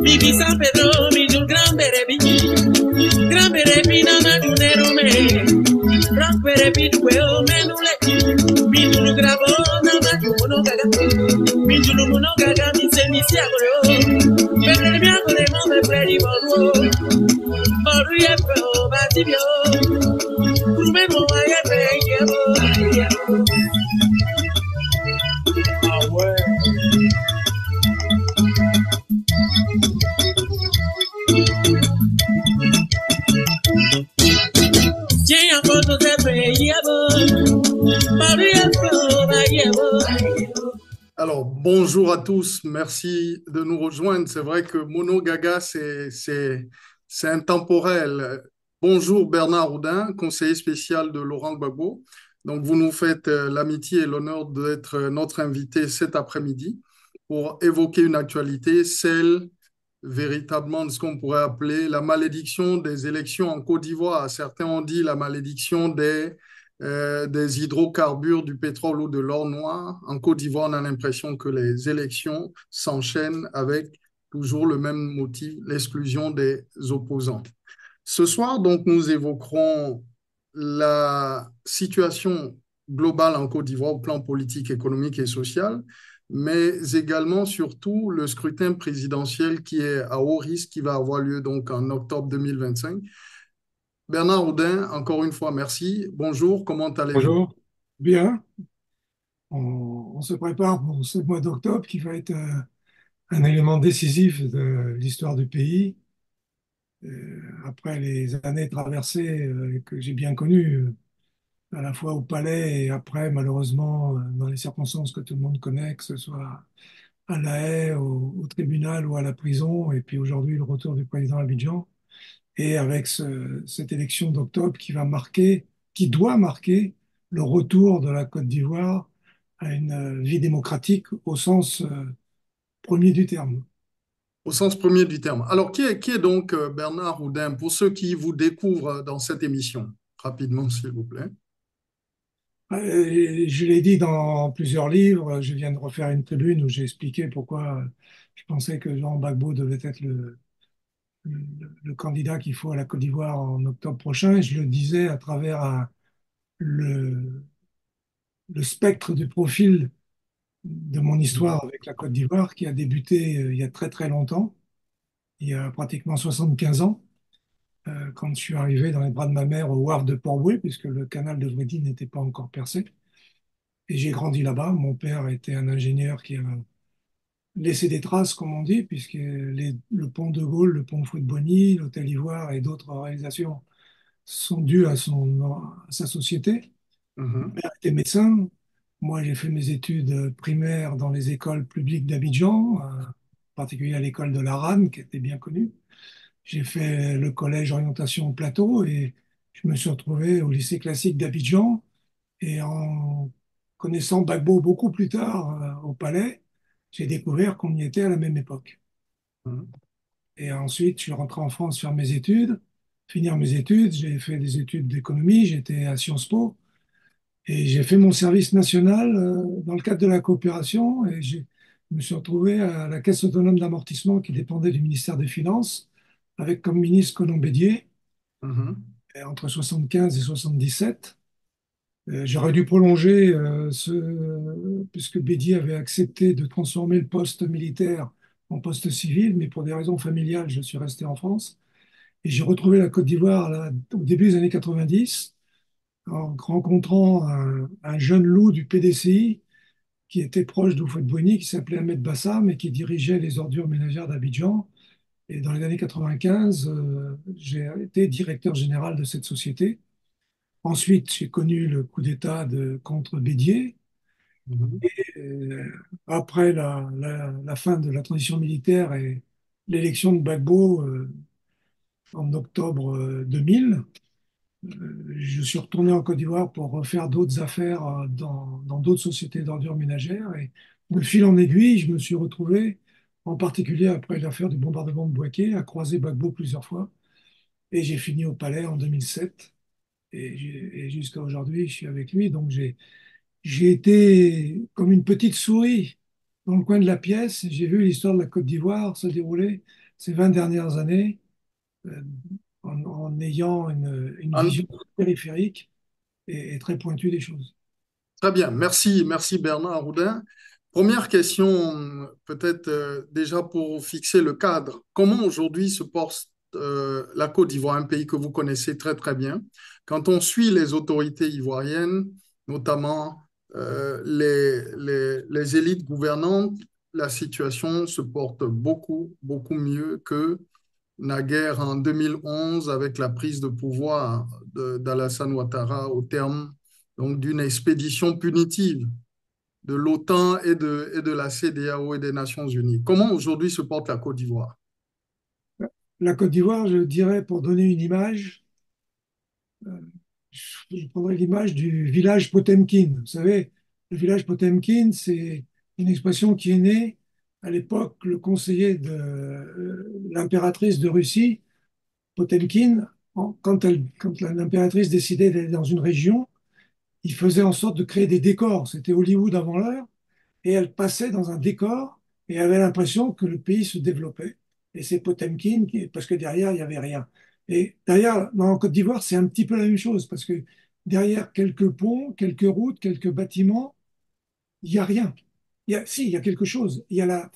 Vivi San Pedro, mi jul gran berebi na na junero me, gran berebi dueo menule, mi jul grabo na na juno gaga, mi jul muno gaga mi se mi siagoro, berebi agore mo me fredi bodo, bodu ye pro batibio, kume mo aye pe yebo. Ah ouais. Alors, bonjour à tous, merci de nous rejoindre. C'est vrai que Mono Gaga, c'est intemporel. Bonjour Bernard Houdin, conseiller spécial de Laurent Gbagbo. Donc, vous nous faites l'amitié et l'honneur d'être notre invité cet après-midi pour évoquer une actualité, celle véritablement de ce qu'on pourrait appeler la malédiction des élections en Côte d'Ivoire. Certains ont dit la malédiction des hydrocarbures, du pétrole ou de l'or noir. En Côte d'Ivoire, on a l'impression que les élections s'enchaînent avec toujours le même motif, l'exclusion des opposants. Ce soir, donc, nous évoquerons la situation globale en Côte d'Ivoire au plan politique, économique et social, mais également, surtout, le scrutin présidentiel qui est à haut risque, qui va avoir lieu donc en octobre 2025. Bernard Houdin, encore une fois, merci. Bonjour, comment allez-vous? Bonjour, bien. On se prépare pour ce mois d'octobre qui va être un élément décisif de l'histoire du pays. Après les années traversées que j'ai bien connues, à la fois au palais et après, malheureusement, dans les circonstances que tout le monde connaît, que ce soit à La Haye, au tribunal ou à la prison, et puis aujourd'hui le retour du président Abidjan, et avec cette élection d'octobre qui doit marquer le retour de la Côte d'Ivoire à une vie démocratique au sens premier du terme. Au sens premier du terme. Alors, qui est donc Bernard Houdin pour ceux qui vous découvrent dans cette émission? Rapidement, s'il vous plaît. Je l'ai dit dans plusieurs livres, je viens de refaire une tribune où j'ai expliqué pourquoi je pensais que Jean Gbagbo devait être le candidat qu'il faut à la Côte d'Ivoire en octobre prochain. Et je le disais à travers le, le spectre du profil de mon histoire avec la Côte d'Ivoire qui a débuté il y a très très longtemps, il y a pratiquement 75 ans, quand je suis arrivé dans les bras de ma mère au Wharf de Port-Bouët, puisque le canal de Vrédy n'était pas encore percé. Et j'ai grandi là-bas. Mon père était un ingénieur qui a laissé des traces, comme on dit, puisque le pont de Gaulle, le pont Fouet-de-Boigny, l'hôtel Ivoire et d'autres réalisations sont dues à sa société. Mon père était médecin. Moi, j'ai fait mes études primaires dans les écoles publiques d'Abidjan, en particulier à l'école de l'Aran, qui était bien connue. J'ai fait le collège orientation au plateau et je me suis retrouvé au lycée classique d'Abidjan. Et en connaissant Gbagbo beaucoup plus tard au Palais, j'ai découvert qu'on y était à la même époque. Et ensuite, je suis rentré en France faire mes études, finir mes études. J'ai fait des études d'économie, j'étais à Sciences Po. Et j'ai fait mon service national dans le cadre de la coopération et je me suis retrouvé à la Caisse autonome d'amortissement qui dépendait du ministère des Finances, avec comme ministre Colomb Bédier, entre 75 et 77. J'aurais dû prolonger puisque Bédier avait accepté de transformer le poste militaire en poste civil, mais pour des raisons familiales, je suis resté en France. Et j'ai retrouvé la Côte d'Ivoire là, au début des années 90, en rencontrant un jeune loup du PDCI qui était proche d'Houphouët-Boigny, qui s'appelait Ahmed Bassam et qui dirigeait les ordures ménagères d'Abidjan. Et dans les années 95, j'ai été directeur général de cette société. Ensuite, j'ai connu le coup d'État contre Bédier. Et après la fin de la transition militaire et l'élection de Gbagbo en octobre 2000, je suis retourné en Côte d'Ivoire pour refaire d'autres affaires dans d'autres sociétés d'ordures ménagères. Et de fil en aiguille, je me suis retrouvé, en particulier après l'affaire du bombardement de Bouaké, à croiser Gbagbo plusieurs fois. Et j'ai fini au palais en 2007. et jusqu'à aujourd'hui, je suis avec lui. Donc j'ai été comme une petite souris dans le coin de la pièce. J'ai vu l'histoire de la Côte d'Ivoire se dérouler ces 20 dernières années euh, en ayant une An- vision périphérique et très pointue des choses. Très bien, merci Bernard Houdin. Première question, peut-être déjà pour fixer le cadre. Comment aujourd'hui se porte la Côte d'Ivoire, un pays que vous connaissez très très bien? Quand on suit les autorités ivoiriennes, notamment les élites gouvernantes, la situation se porte beaucoup mieux que naguère en 2011 avec la prise de pouvoir d'Alassane Ouattara au terme donc d'une expédition punitive de l'OTAN et de la CEDEAO et des Nations Unies. Comment aujourd'hui se porte la Côte d'Ivoire? La Côte d'Ivoire, je dirais, pour donner une image, je prendrais l'image du village Potemkin. Vous savez, le village Potemkin, c'est une expression qui est née à l'époque, le conseiller de l'impératrice de Russie, Potemkin, quand l'impératrice décidait d'aller dans une région, il faisait en sorte de créer des décors. C'était Hollywood avant l'heure, et elle passait dans un décor et avait l'impression que le pays se développait. Et c'est Potemkin, parce que derrière, il n'y avait rien. Et derrière, en Côte d'Ivoire, c'est un petit peu la même chose, parce que derrière quelques ponts, quelques routes, quelques bâtiments, il n'y a rien. Si, il y a quelque chose. Il y a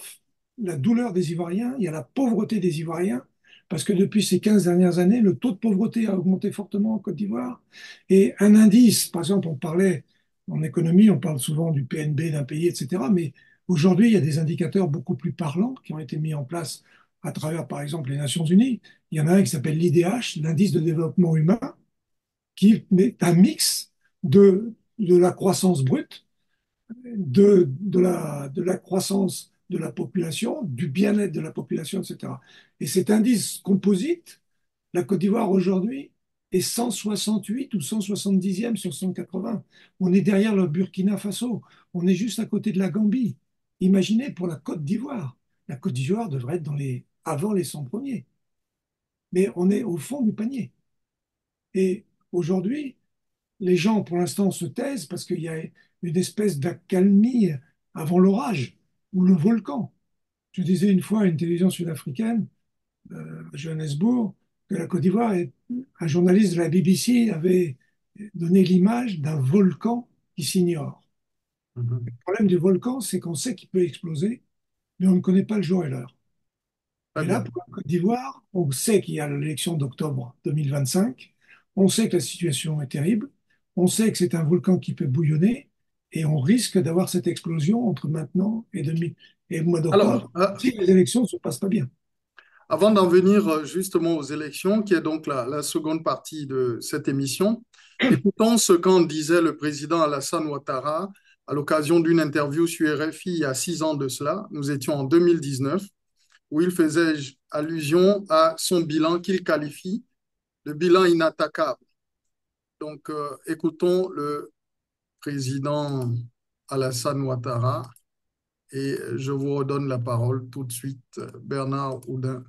la douleur des Ivoiriens, il y a la pauvreté des Ivoiriens, parce que depuis ces 15 dernières années, le taux de pauvreté a augmenté fortement en Côte d'Ivoire. Et un indice, par exemple, on parlait en économie, on parle souvent du PNB d'un pays, etc. Mais aujourd'hui, il y a des indicateurs beaucoup plus parlants qui ont été mis en place à travers, par exemple, les Nations Unies. Il y en a un qui s'appelle l'IDH, l'indice de développement humain, qui est un mix de la croissance brute, de la croissance de la population, du bien-être de la population, etc. Et cet indice composite, la Côte d'Ivoire aujourd'hui est 168 ou 170e sur 180. On est derrière le Burkina Faso. On est juste à côté de la Gambie. Imaginez pour la Côte d'Ivoire. La Côte d'Ivoire devrait être avant les 100 premiers. Mais on est au fond du panier. Et aujourd'hui, les gens, pour l'instant, se taisent parce qu'il y a une espèce d'accalmie avant l'orage ou le volcan. Je disais une fois à une télévision sud-africaine, à Johannesburg, que la Côte d'Ivoire, un journaliste de la BBC avait donné l'image d'un volcan qui s'ignore. Le Mhm. problème du volcan, c'est qu'on sait qu'il peut exploser, mais on ne connaît pas le jour et l'heure. Très Et là, bien. pour la Côte d'Ivoire, on sait qu'il y a l'élection d'octobre 2025, on sait que la situation est terrible, on sait que c'est un volcan qui peut bouillonner, et on risque d'avoir cette explosion entre maintenant et le mois Alors, d'octobre, si les élections ne se passent pas bien. avant d'en venir justement aux élections, qui est donc la seconde partie de cette émission, écoutons ce qu'en disait le président Alassane Ouattara à l'occasion d'une interview sur RFI il y a 6 ans de cela. Nous étions en 2019, où il faisait allusion à son bilan qu'il qualifie de bilan inattaquable. Donc, écoutons le président Alassane Ouattara et je vous redonne la parole tout de suite, Bernard Houdin.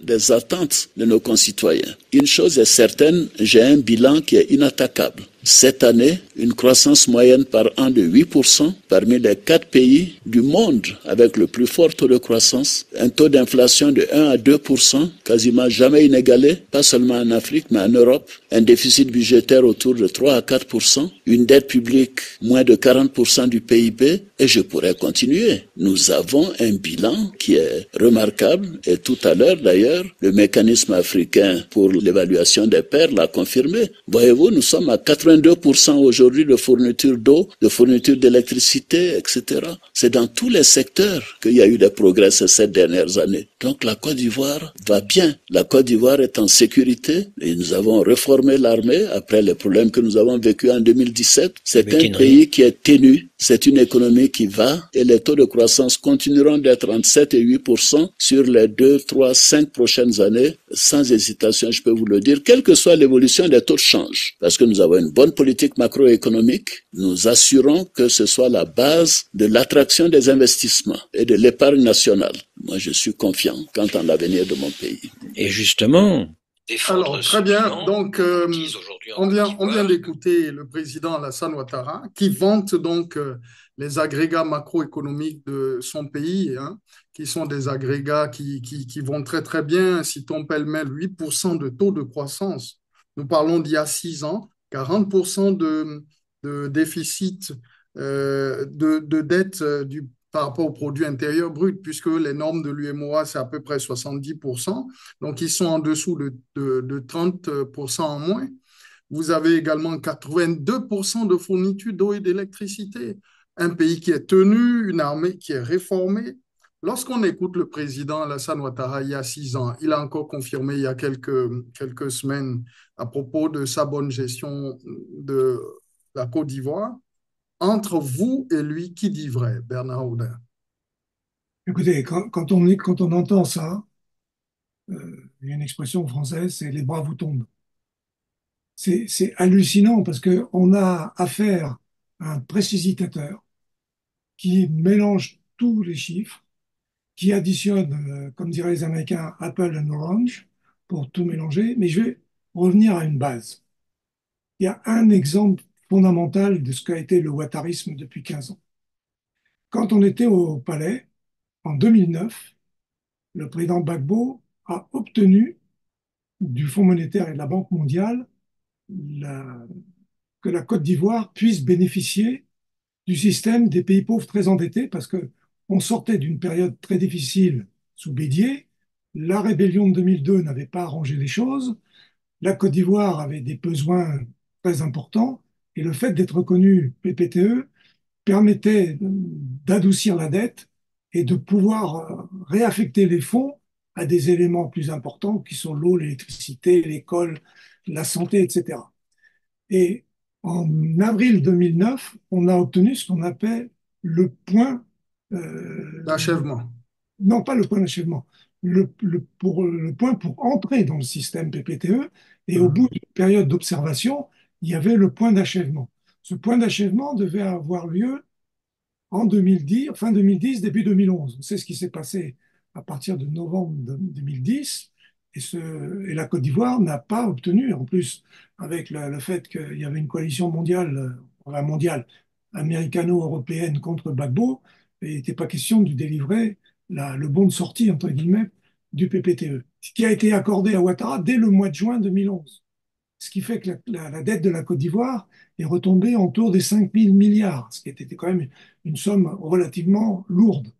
Des attentes de nos concitoyens. Une chose est certaine, j'ai un bilan qui est inattaquable. Cette année, une croissance moyenne par an de 8% parmi les 4 pays du monde avec le plus fort taux de croissance, un taux d'inflation de 1 à 2%, quasiment jamais inégalé, pas seulement en Afrique mais en Europe, un déficit budgétaire autour de 3 à 4%, une dette publique moins de 40% du PIB, et je pourrais continuer. Nous avons un bilan qui est remarquable, et tout à l'heure d'ailleurs, le mécanisme africain pour l'évaluation des pairs l'a confirmé. Voyez-vous, nous sommes à 82% aujourd'hui de fourniture d'eau, de fourniture d'électricité, etc. C'est dans tous les secteurs qu'il y a eu des progrès ces 7 dernières années. Donc la Côte d'Ivoire va bien. La Côte d'Ivoire est en sécurité et nous avons reformé l'armée après les problèmes que nous avons vécus en 2017. C'est un pays qui est ténu. C'est une économie qui va et les taux de croissance continueront d'être entre 7 et 8% sur les 2, 3, 5 prochaines années. Sans hésitation, je peux vous le dire, quelle que soit l'évolution des taux de change. Parce que nous avons une bonne politique macroéconomique. Nous assurons que ce soit la base de l'attraction des investissements et de l'épargne nationale. Moi, je suis confiant quant à l'avenir de mon pays. Et justement, Alors, très bien. Donc, on vient d'écouter le président Alassane Ouattara qui vante donc les agrégats macroéconomiques de son pays, hein, qui sont des agrégats qui vont très, très bien. Citons pêle-mêle 8% de taux de croissance. Nous parlons d'il y a 6 ans, 40% de déficit de dette par rapport au produit intérieur brut, puisque les normes de l'UMOA, c'est à peu près 70%. Donc, ils sont en dessous de 30% en moins. Vous avez également 82% de fourniture d'eau et d'électricité. Un pays qui est tenu, une armée qui est réformée. Lorsqu'on écoute le président Alassane Ouattara il y a 6 ans, il a encore confirmé il y a quelques semaines à propos de sa bonne gestion de la Côte d'Ivoire. Entre vous et lui, qui dit vrai, Bernard Houdin? Écoutez, quand on entend ça, il y a une expression française, c'est les bras vous tombent. C'est hallucinant parce qu'on a affaire à un précipitateur qui mélange tous les chiffres, qui additionne, comme diraient les Américains, Apple and Orange pour tout mélanger. Mais je vais revenir à une base. Il y a un exemple fondamental de ce qu'a été le ouattarisme depuis 15 ans. Quand on était au palais, en 2009, le président Gbagbo a obtenu du Fonds monétaire et de la Banque mondiale la- que la Côte d'Ivoire puisse bénéficier du système des pays pauvres très endettés parce que on sortait d'une période très difficile sous Bédier. La rébellion de 2002 n'avait pas arrangé les choses. La Côte d'Ivoire avait des besoins très importants et le fait d'être reconnu PPTE permettait d'adoucir la dette et de pouvoir réaffecter les fonds à des éléments plus importants qui sont l'eau, l'électricité, l'école, la santé, etc. Et en avril 2009, on a obtenu ce qu'on appelle le point, L'achèvement. non pas le point d'achèvement, le point pour entrer dans le système PPTE. Et au bout d'une période d'observation, il y avait le point d'achèvement. Ce point d'achèvement devait avoir lieu en 2010, fin 2010, début 2011. On sait ce qui s'est passé à partir de novembre 2010. Et la Côte d'Ivoire n'a pas obtenu, en plus, avec le fait qu'il y avait une coalition mondiale, américano-européenne contre Gbagbo, il n'était pas question de délivrer le bon de sortie, entre guillemets, du PPTE, ce qui a été accordé à Ouattara dès le mois de juin 2011. Ce qui fait que la dette de la Côte d'Ivoire est retombée autour des 5 000 milliards, ce qui était quand même une somme relativement lourde.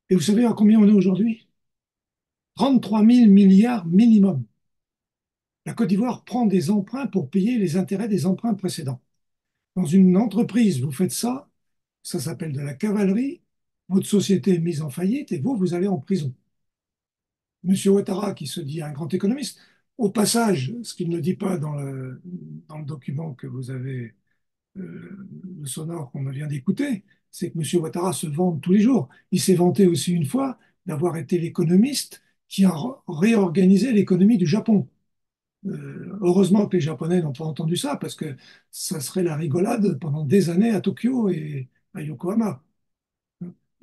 Et vous savez à combien on est aujourd'hui? 33 000 milliards minimum. La Côte d'Ivoire prend des emprunts pour payer les intérêts des emprunts précédents. Dans une entreprise, vous faites ça, ça s'appelle de la cavalerie, votre société est mise en faillite et vous allez en prison. Monsieur Ouattara, qui se dit un grand économiste, au passage, ce qu'il ne dit pas dans le document que vous avez, le sonore qu'on vient d'écouter, c'est que monsieur Ouattara se vante tous les jours. Il s'est vanté aussi une fois d'avoir été l'économiste qui a réorganisé l'économie du Japon. Heureusement que les Japonais n'ont pas entendu ça, parce que ça serait la rigolade pendant des années à Tokyo et à Yokohama.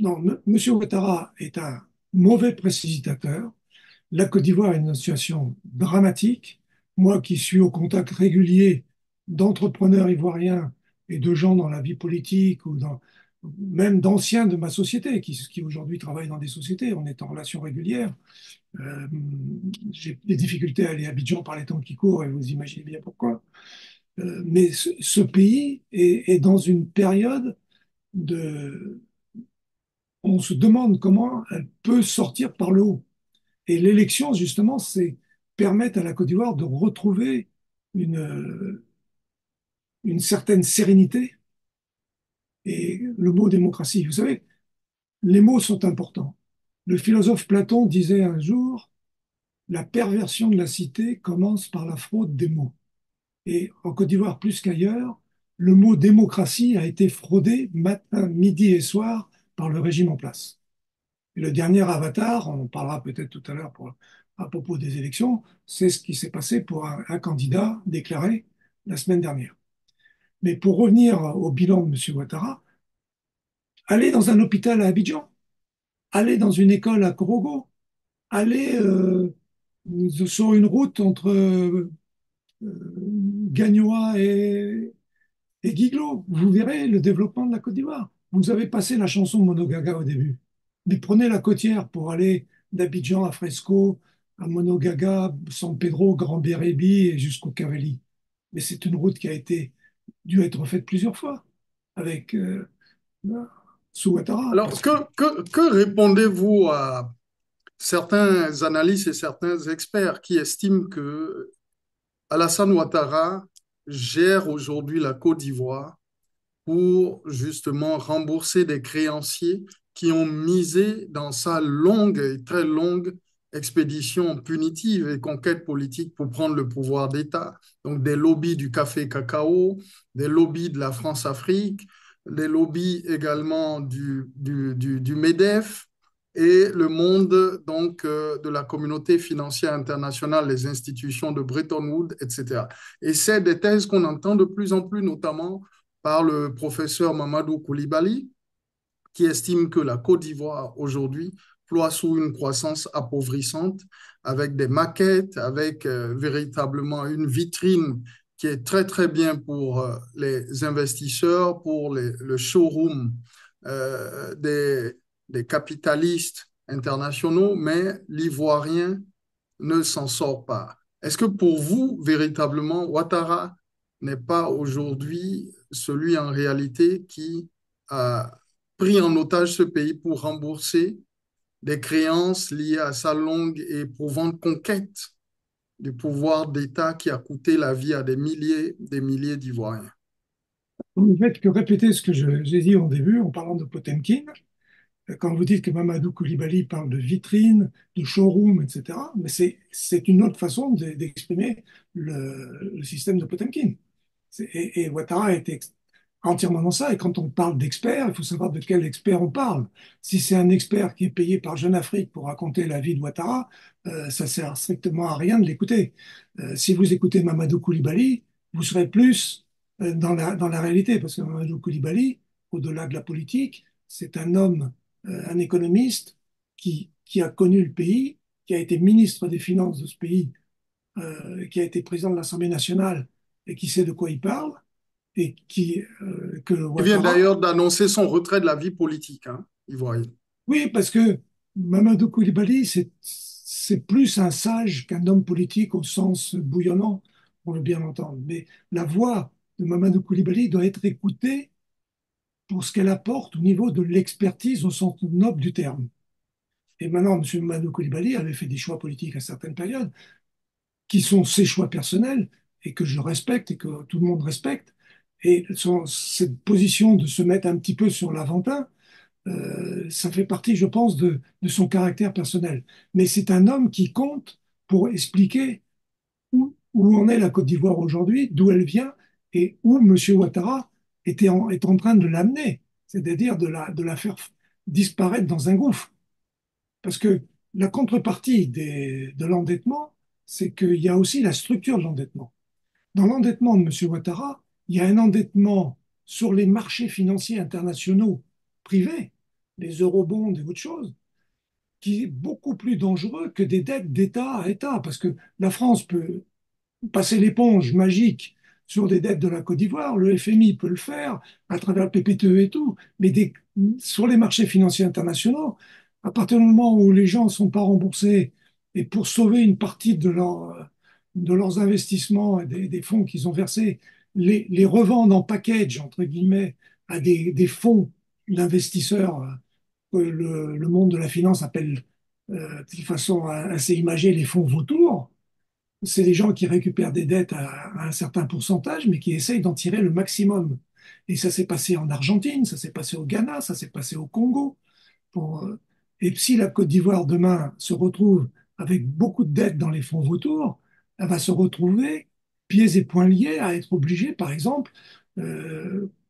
Non, monsieur Ouattara est un mauvais précipitateur. La Côte d'Ivoire est dans une situation dramatique. Moi qui suis au contact régulier d'entrepreneurs ivoiriens et de gens dans la vie politique ou même d'anciens de ma société qui aujourd'hui travaillent dans des sociétés, on est en relation régulière. Euh, j'ai des difficultés à aller à Abidjan par les temps qui courent et vous imaginez bien pourquoi. Mais ce pays est dans une période de... On se demande comment elle peut sortir par le haut. Et l'élection, justement, c'est permettre à la Côte d'Ivoire de retrouver une, une certaine sérénité. Et le mot démocratie, vous savez, les mots sont importants. Le philosophe Platon disait un jour, la perversion de la cité commence par la fraude des mots. Et en Côte d'Ivoire, plus qu'ailleurs, le mot démocratie a été fraudé matin, midi et soir par le régime en place. Et le dernier avatar, on en parlera peut-être tout à l'heure à propos des élections, c'est ce qui s'est passé pour un candidat déclaré la semaine dernière. Mais pour revenir au bilan de M. Ouattara, aller dans un hôpital à Abidjan, aller dans une école à Korogo, aller sur une route entre Gagnoa et Guiglo. Vous verrez le développement de la Côte d'Ivoire. Vous avez passé la chanson Monogaga au début. Mais prenez la côtière pour aller d'Abidjan à Fresco, à Monogaga, San Pedro, Grand Bérébi et jusqu'au Caveli. Mais c'est une route qui a été dû être faite plusieurs fois avec sous Ouattara. Alors, Parce que que répondez-vous à certains analystes et certains experts qui estiment que Alassane Ouattara gère aujourd'hui la Côte d'Ivoire pour justement rembourser des créanciers qui ont misé dans sa longue et très longue expédition punitive et conquête politique pour prendre le pouvoir d'État. Donc des lobbies du café cacao, des lobbies de la France-Afrique, des lobbies également du MEDEF et le monde donc de la communauté financière internationale, les institutions de Bretton Woods, etc. Et c'est des thèses qu'on entend de plus en plus, notamment par le professeur Mamadou Koulibaly, qui estime que la Côte d'Ivoire aujourd'hui ploie sous une croissance appauvrissante, avec des maquettes, avec véritablement une vitrine qui est très très bien pour les investisseurs, pour le showroom des capitalistes internationaux, mais l'Ivoirien ne s'en sort pas. Est-ce que pour vous, véritablement, Ouattara n'est pas aujourd'hui celui en réalité qui a pris en otage ce pays pour rembourser des créances liées à sa longue et éprouvante conquête du pouvoir d'État qui a coûté la vie à des milliers d'Ivoiriens? vous ne faites que répéter ce que j'ai dit au début en parlant de Potemkin. Quand vous dites que Mamadou Koulibaly parle de vitrine, de showroom, etc., mais c'est une autre façon d'exprimer le système de Potemkin. Et Ouattara était entièrement dans ça. Et quand on parle d'experts, il faut savoir de quel expert on parle. Si c'est un expert qui est payé par Jeune Afrique pour raconter la vie de Ouattara, ça sert strictement à rien de l'écouter. Si vous écoutez Mamadou Koulibaly, vous serez plus dans la réalité, parce que Mamadou Koulibaly, au-delà de la politique, c'est un homme, un économiste qui a connu le pays, qui a été ministre des Finances de ce pays, qui a été président de l'Assemblée nationale et qui sait de quoi il parle, et que Il vient Ouattara. d'ailleurs d'annoncer son retrait de la vie politique, hein, ivoirienne. Oui, parce que Mamadou Koulibaly, c'est plus un sage qu'un homme politique au sens bouillonnant, on veut bien l'entendre. Mais la voix de Mamadou Koulibaly doit être écoutée pour ce qu'elle apporte au niveau de l'expertise au sens noble du terme. Et maintenant, M. Mamadou Koulibaly avait fait des choix politiques à certaines périodes, qui sont ses choix personnels et que je respecte et que tout le monde respecte. Et cette position de se mettre un petit peu sur l'avant-train, ça fait partie, je pense, de son caractère personnel. Mais c'est un homme qui compte pour expliquer où en est la Côte d'Ivoire aujourd'hui, d'où elle vient et où M. Ouattara est en train de l'amener, c'est-à-dire de la faire disparaître dans un gouffre. Parce que la contrepartie de l'endettement, c'est qu'il y a aussi la structure de l'endettement. Dans l'endettement de M. Ouattara, il y a un endettement sur les marchés financiers internationaux privés, les eurobonds et autres choses, qui est beaucoup plus dangereux que des dettes d'État à État. Parce que la France peut passer l'éponge magique sur des dettes de la Côte d'Ivoire, le FMI peut le faire à travers le PPTE et tout, mais sur les marchés financiers internationaux, à partir du moment où les gens ne sont pas remboursés et pour sauver une partie de leurs investissements et des fonds qu'ils ont versés, les revendent en package, entre guillemets, à des fonds d'investisseurs que le monde de la finance appelle de façon assez imagée les fonds vautours. C'est des gens qui récupèrent des dettes à un certain pourcentage, mais qui essayent d'en tirer le maximum. Et ça s'est passé en Argentine, ça s'est passé au Ghana, ça s'est passé au Congo. Et si la Côte d'Ivoire demain se retrouve avec beaucoup de dettes dans les fonds vautours, elle va se retrouver pieds et poings liés à être obligée, par exemple,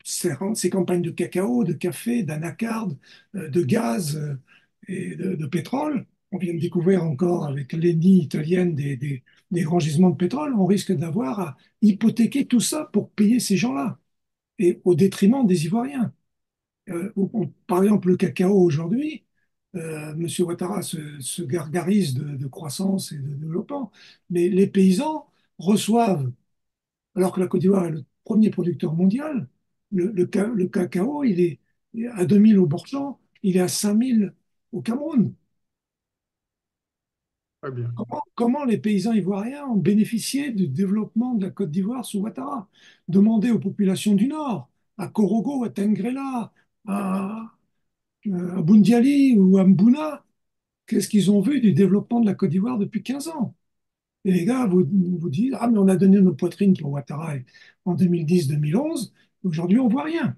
ces campagnes de cacao, de café, d'anacarde, de gaz et de pétrole. On vient de découvrir encore avec l'ENI italienne des grands gisements de pétrole. On risque d'avoir à hypothéquer tout ça pour payer ces gens-là, et au détriment des Ivoiriens. Par exemple, le cacao aujourd'hui, M. Ouattara se gargarise de croissance et de développement, mais les paysans reçoivent, alors que la Côte d'Ivoire est le premier producteur mondial, le cacao, il est à 2000 au Bourg-Champ, il est à 5000 au Cameroun. Très bien. Comment les paysans ivoiriens ont bénéficié du développement de la Côte d'Ivoire sous Ouattara? Demandez aux populations du Nord, à Korogo, à Tengrela, à Boundiali ou à Mbouna, qu'est-ce qu'ils ont vu du développement de la Côte d'Ivoire depuis 15 ans? Et les gars vous disent, ah mais on a donné nos poitrines pour Ouattara en 2010-2011, aujourd'hui on voit rien.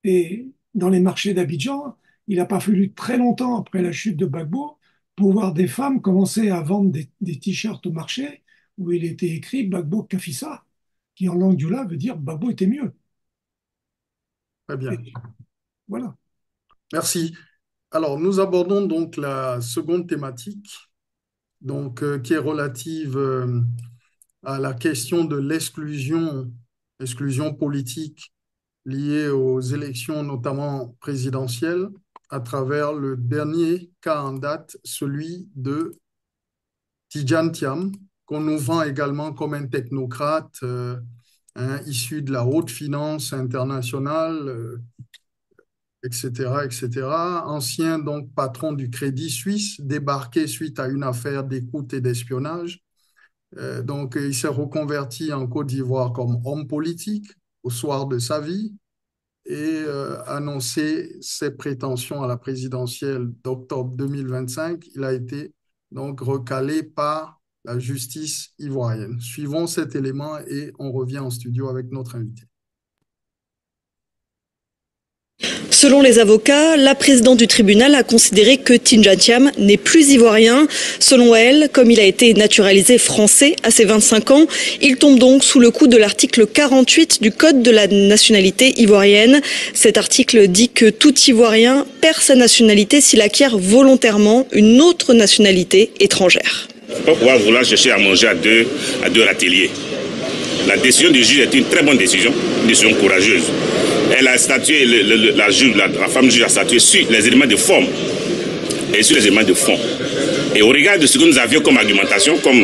Et dans les marchés d'Abidjan, il n'a pas fallu très longtemps après la chute de Gbagbo pour voir des femmes commencer à vendre des t-shirts au marché où il était écrit Gbagbo Kafissa, qui en langue dioula veut dire Gbagbo était mieux. Très bien. Et voilà. Merci. Alors, nous abordons donc la seconde thématique, donc, qui est relative à la question de l'exclusion politique liée aux élections, notamment présidentielles, à travers le dernier cas en date, celui de Tidjane Thiam, qu'on nous vend également comme un technocrate issu de la haute finance internationale, etc., etc. Ancien donc patron du Crédit Suisse, débarqué suite à une affaire d'écoute et d'espionnage. Donc, il s'est reconverti en Côte d'Ivoire comme homme politique au soir de sa vie et annoncé ses prétentions à la présidentielle d'octobre 2025. Il a été donc recalé par la justice ivoirienne. Suivons cet élément et on revient en studio avec notre invité. Selon les avocats, la présidente du tribunal a considéré que Tidjane Thiam n'est plus ivoirien. Selon elle, comme il a été naturalisé français à ses 25 ans, il tombe donc sous le coup de l'article 48 du Code de la nationalité ivoirienne. Cet article dit que tout Ivoirien perd sa nationalité s'il acquiert volontairement une autre nationalité étrangère. Il ne faut pas pouvoir vouloir chercher à manger à deux râteliers. La décision du juge est une très bonne décision, une décision courageuse. Elle a statué, la femme juge a statué sur les éléments de forme et sur les éléments de fond. Et au regard de ce que nous avions comme argumentation, comme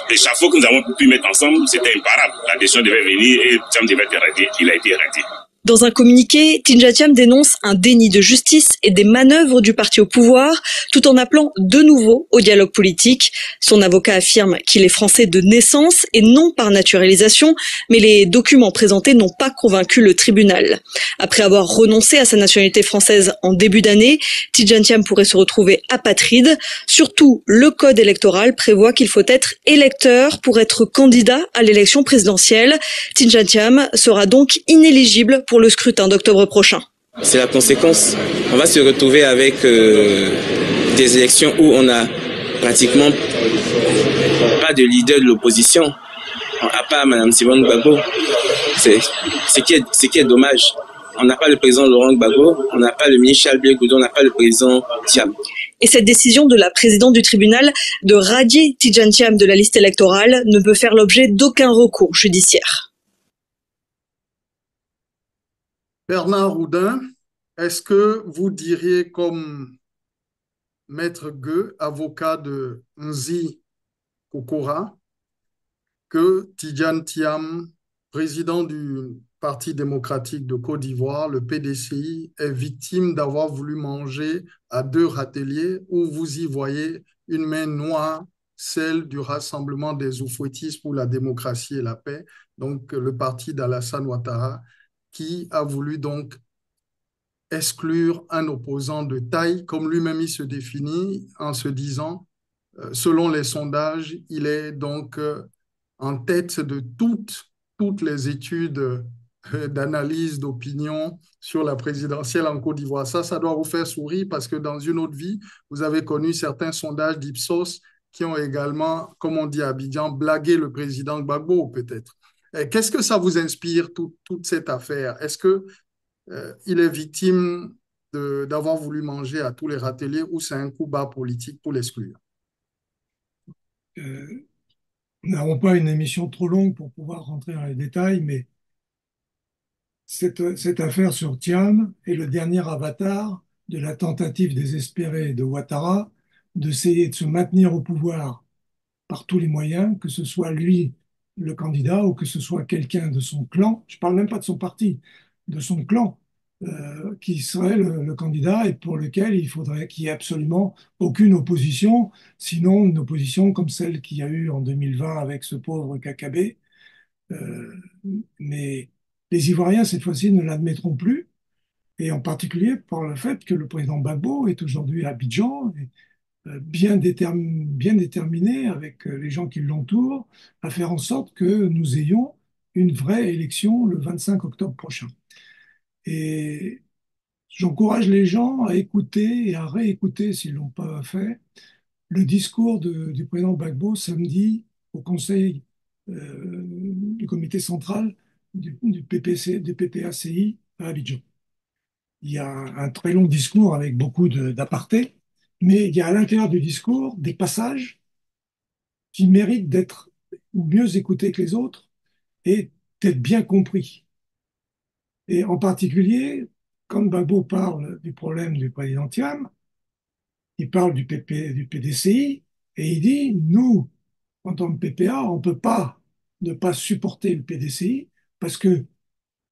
l'échafaud que nous avons pu mettre ensemble, c'était imparable. La décision devait venir et Thiam devait être éradié. Il a été éradié. Dans un communiqué, Tidjane Thiam dénonce un déni de justice et des manœuvres du parti au pouvoir, tout en appelant de nouveau au dialogue politique. Son avocat affirme qu'il est français de naissance et non par naturalisation, mais les documents présentés n'ont pas convaincu le tribunal. Après avoir renoncé à sa nationalité française en début d'année, Tidjane Thiam pourrait se retrouver apatride. Surtout, le code électoral prévoit qu'il faut être électeur pour être candidat à l'élection présidentielle. Tidjane Thiam sera donc inéligible pour le scrutin d'octobre prochain. C'est la conséquence. On va se retrouver avec des élections où on n'a pratiquement pas de leader de l'opposition, à part Mme Simone Gbagbo. C'est ce qui est dommage. On n'a pas le président Laurent Gbagbo, on n'a pas le ministre Charles Blé Goudon, on n'a pas le président Thiam. Et cette décision de la présidente du tribunal de radier Tidjane Thiam de la liste électorale ne peut faire l'objet d'aucun recours judiciaire. Bernard Oudin, est-ce que vous diriez comme Maître Gueux, avocat de Nzi Kokora, que Tidjane Thiam, président du Parti démocratique de Côte d'Ivoire, le PDCI, est victime d'avoir voulu manger à deux râteliers, où vous y voyez une main noire, celle du Rassemblement des Oufouettistes pour la démocratie et la paix, donc le parti d'Alassane Ouattara, qui a voulu donc exclure un opposant de taille, comme lui-même il se définit en se disant, selon les sondages, il est donc en tête de toutes les études d'analyse, d'opinion sur la présidentielle en Côte d'Ivoire. Ça doit vous faire sourire parce que dans une autre vie, vous avez connu certains sondages d'Ipsos qui ont également, comme on dit à Abidjan, blagué le président Gbagbo peut-être. Qu'est-ce que ça vous inspire, toute cette affaire? Est-ce qu'il est victime d'avoir voulu manger à tous les râteliers ou c'est un coup bas politique pour l'exclure? Nous n'avons pas une émission trop longue pour pouvoir rentrer dans les détails, mais cette affaire sur Thiam est le dernier avatar de la tentative désespérée de Ouattara d'essayer de se maintenir au pouvoir par tous les moyens, que ce soit lui le candidat ou que ce soit quelqu'un de son clan, je ne parle même pas de son parti, de son clan, qui serait le candidat et pour lequel il faudrait qu'il n'y ait absolument aucune opposition, sinon une opposition comme celle qu'il y a eu en 2020 avec ce pauvre Kakabé. Euh, mais les Ivoiriens, cette fois-ci, ne l'admettront plus, et en particulier par le fait que le président Gbagbo est aujourd'hui à Abidjan, bien déterminé avec les gens qui l'entourent à faire en sorte que nous ayons une vraie élection le 25 octobre prochain. Et j'encourage les gens à écouter et à réécouter, s'ils ne l'ont pas fait, le discours du président Gbagbo samedi au conseil du comité central du PPC, du PPACI à Abidjan. Il y a un très long discours avec beaucoup d'apartés, mais il y a à l'intérieur du discours des passages qui méritent d'être mieux écoutés que les autres et d'être bien compris. Et en particulier, quand Gbagbo parle du problème du président Thiam, il parle du PDCI et il dit, nous, en tant que PPA, on ne peut pas ne pas supporter le PDCI parce que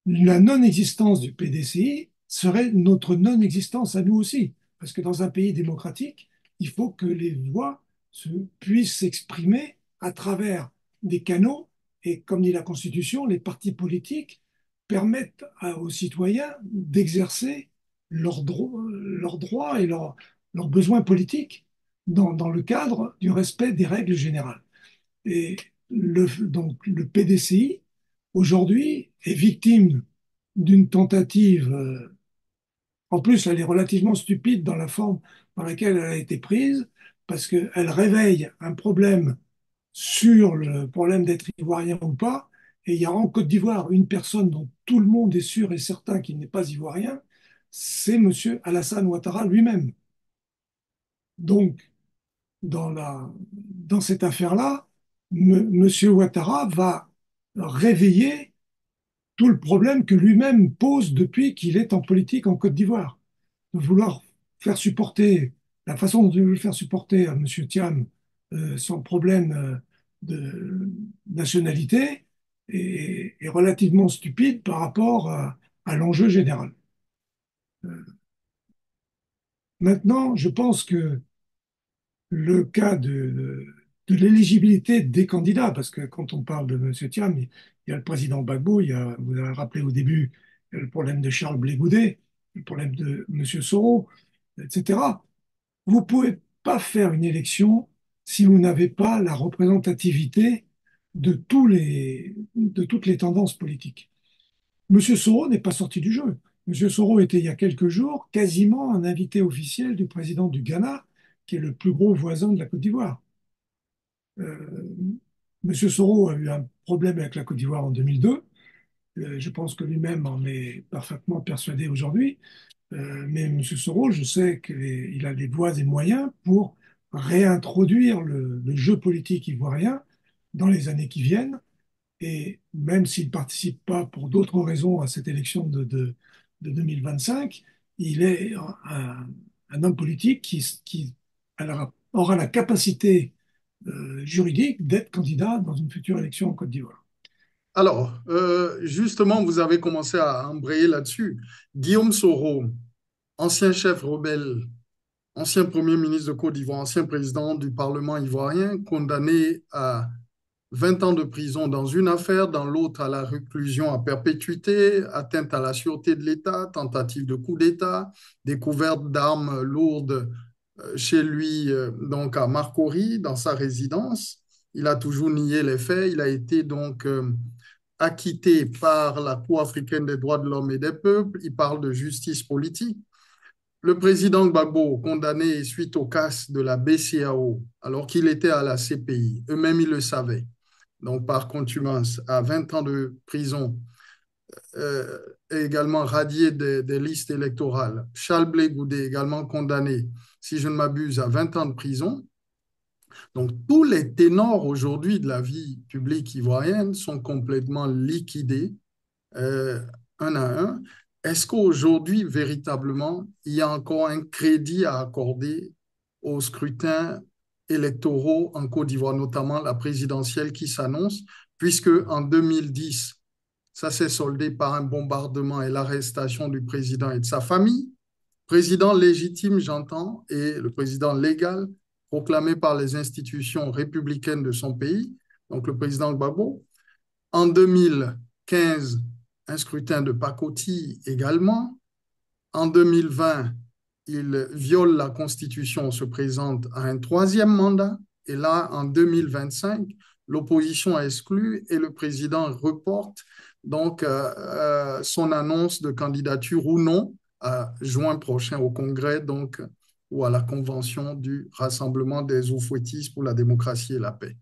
la non-existence du PDCI serait notre non-existence à nous aussi. Parce que dans un pays démocratique, il faut que les voix puissent s'exprimer à travers des canaux. Et comme dit la Constitution, les partis politiques permettent aux citoyens d'exercer leurs droits et leurs besoins politiques dans le cadre du respect des règles générales. Et donc le PDCI, aujourd'hui, est victime d'une tentative, en plus elle est relativement stupide dans la forme dans laquelle elle a été prise, parce qu'elle réveille un problème sur le problème d'être ivoirien ou pas, et il y a en Côte d'Ivoire une personne dont tout le monde est sûr et certain qu'il n'est pas ivoirien, c'est M. Alassane Ouattara lui-même. Donc, dans cette affaire-là, M. Ouattara va réveiller tout le problème que lui-même pose depuis qu'il est en politique en Côte d'Ivoire. De vouloir faire supporter, la façon dont il veut faire supporter à M. Thiam son problème de nationalité est relativement stupide par rapport à l'enjeu général. Maintenant, je pense que le cas de l'éligibilité des candidats, parce que quand on parle de M. Thiam, il y a le président Gbagbo, vous avez rappelé au début le problème de Charles Blé Goudet, le problème de M. Soro, etc. Vous ne pouvez pas faire une élection si vous n'avez pas la représentativité de toutes les tendances politiques. M. Soro n'est pas sorti du jeu. M. Soro était il y a quelques jours quasiment un invité officiel du président du Ghana, qui est le plus gros voisin de la Côte d'Ivoire. M. Soro a eu un problème avec la Côte d'Ivoire en 2002. Je pense que lui-même en est parfaitement persuadé aujourd'hui. Mais M. Soro, je sais qu'il a les voies et moyens pour réintroduire le jeu politique ivoirien dans les années qui viennent. Et même s'il ne participe pas pour d'autres raisons à cette élection de 2025, il est un homme politique qui aura la capacité juridique d'être candidat dans une future élection en Côte d'Ivoire. Alors, justement, vous avez commencé à embrayer là-dessus. Guillaume Soro, ancien chef rebelle, ancien premier ministre de Côte d'Ivoire, ancien président du Parlement ivoirien, condamné à 20 ans de prison dans une affaire, dans l'autre à la réclusion à perpétuité, atteinte à la sûreté de l'État, tentative de coup d'État, découverte d'armes lourdes chez lui, donc à Marcory, dans sa résidence. Il a toujours nié les faits. Il a été donc acquitté par la Cour africaine des droits de l'homme et des peuples. Il parle de justice politique. Le président Gbagbo, condamné suite au casse de la BCAO, alors qu'il était à la CPI, eux-mêmes ils le savaient, donc par contumace, à 20 ans de prison, également radié des listes électorales. Charles Blé Goudet, également condamné, si je ne m'abuse, à 20 ans de prison. Donc tous les ténors aujourd'hui de la vie publique ivoirienne sont complètement liquidés, un à un. est-ce qu'aujourd'hui, véritablement, il y a encore un crédit à accorder aux scrutins électoraux en Côte d'Ivoire, notamment la présidentielle qui s'annonce, puisque en 2010, ça s'est soldé par un bombardement et l'arrestation du président et de sa famille. Président légitime, j'entends, et le président légal, proclamé par les institutions républicaines de son pays, donc le président Gbagbo. En 2015, un scrutin de pacotille également. En 2020, il viole la Constitution, se présente à un troisième mandat. Et là, en 2025, l'opposition exclue et le président reporte donc son annonce de candidature ou non à juin prochain au Congrès donc, ou à la convention du Rassemblement des Oufouettis pour la démocratie et la paix.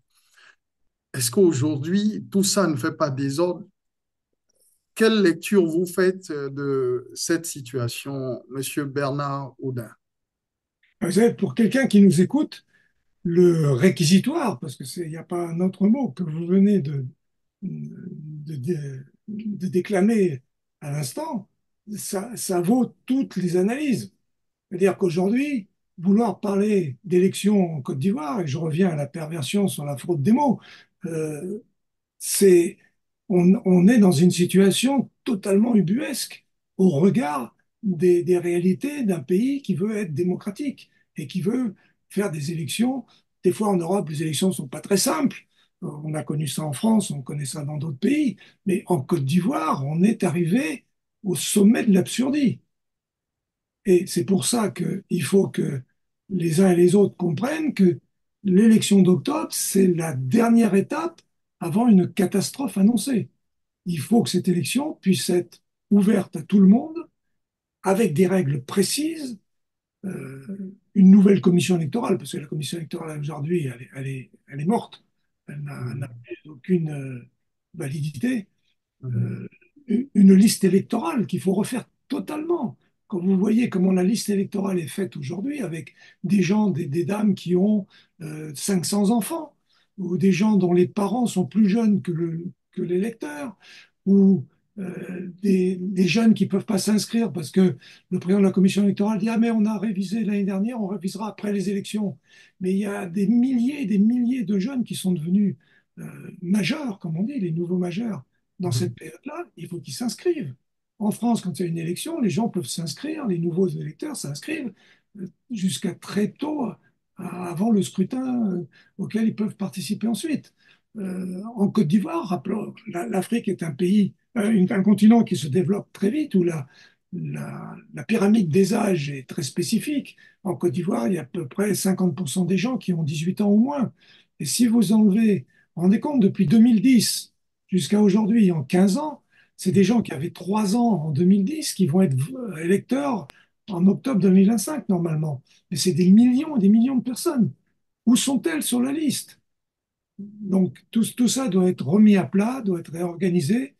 Est-ce qu'aujourd'hui, tout ça ne fait pas désordre? Quelle lecture vous faites de cette situation, Monsieur Bernard Audin? Vous savez, pour quelqu'un qui nous écoute, le réquisitoire, parce il n'y a pas un autre mot que vous venez de déclamer à l'instant, ça vaut toutes les analyses. C'est-à-dire qu'aujourd'hui, vouloir parler d'élections en Côte d'Ivoire, et je reviens à la perversion sur la fraude des mots, euh, c'est, on est dans une situation totalement ubuesque au regard des réalités d'un pays qui veut être démocratique et qui veut faire des élections. Des fois en Europe, les élections ne sont pas très simples. On a connu ça en France, on connaît ça dans d'autres pays. Mais en Côte d'Ivoire, on est arrivé au sommet de l'absurdie. Et c'est pour ça qu'il faut que les uns et les autres comprennent que l'élection d'octobre, c'est la dernière étape avant une catastrophe annoncée. Il faut que cette élection puisse être ouverte à tout le monde, avec des règles précises, une nouvelle commission électorale, parce que la commission électorale aujourd'hui, elle est morte, elle n'a plus aucune validité, euh, une liste électorale qu'il faut refaire totalement. Quand vous voyez comment la liste électorale est faite aujourd'hui, avec des gens, des dames qui ont 500 enfants, ou des gens dont les parents sont plus jeunes que l'électeur, ou des jeunes qui ne peuvent pas s'inscrire parce que le président de la commission électorale dit: Ah, mais on a révisé l'année dernière, on révisera après les élections. Mais il y a des milliers et des milliers de jeunes qui sont devenus majeurs, comme on dit, les nouveaux majeurs. Dans cette période-là, il faut qu'ils s'inscrivent. En France, quand il y a une élection, les gens peuvent s'inscrire, les nouveaux électeurs s'inscrivent jusqu'à très tôt, avant le scrutin auquel ils peuvent participer ensuite. En Côte d'Ivoire, rappelons, l'Afrique est un pays, un continent qui se développe très vite, où la pyramide des âges est très spécifique. En Côte d'Ivoire, il y a à peu près 50% des gens qui ont 18 ans ou moins. Et si vous enlevez, rendez compte, depuis 2010 jusqu'à aujourd'hui, en 15 ans, c'est des gens qui avaient 3 ans en 2010 qui vont être électeurs en octobre 2025 normalement. Mais c'est des millions et des millions de personnes. Où sont-elles sur la liste? Donc tout ça doit être remis à plat, doit être réorganisé.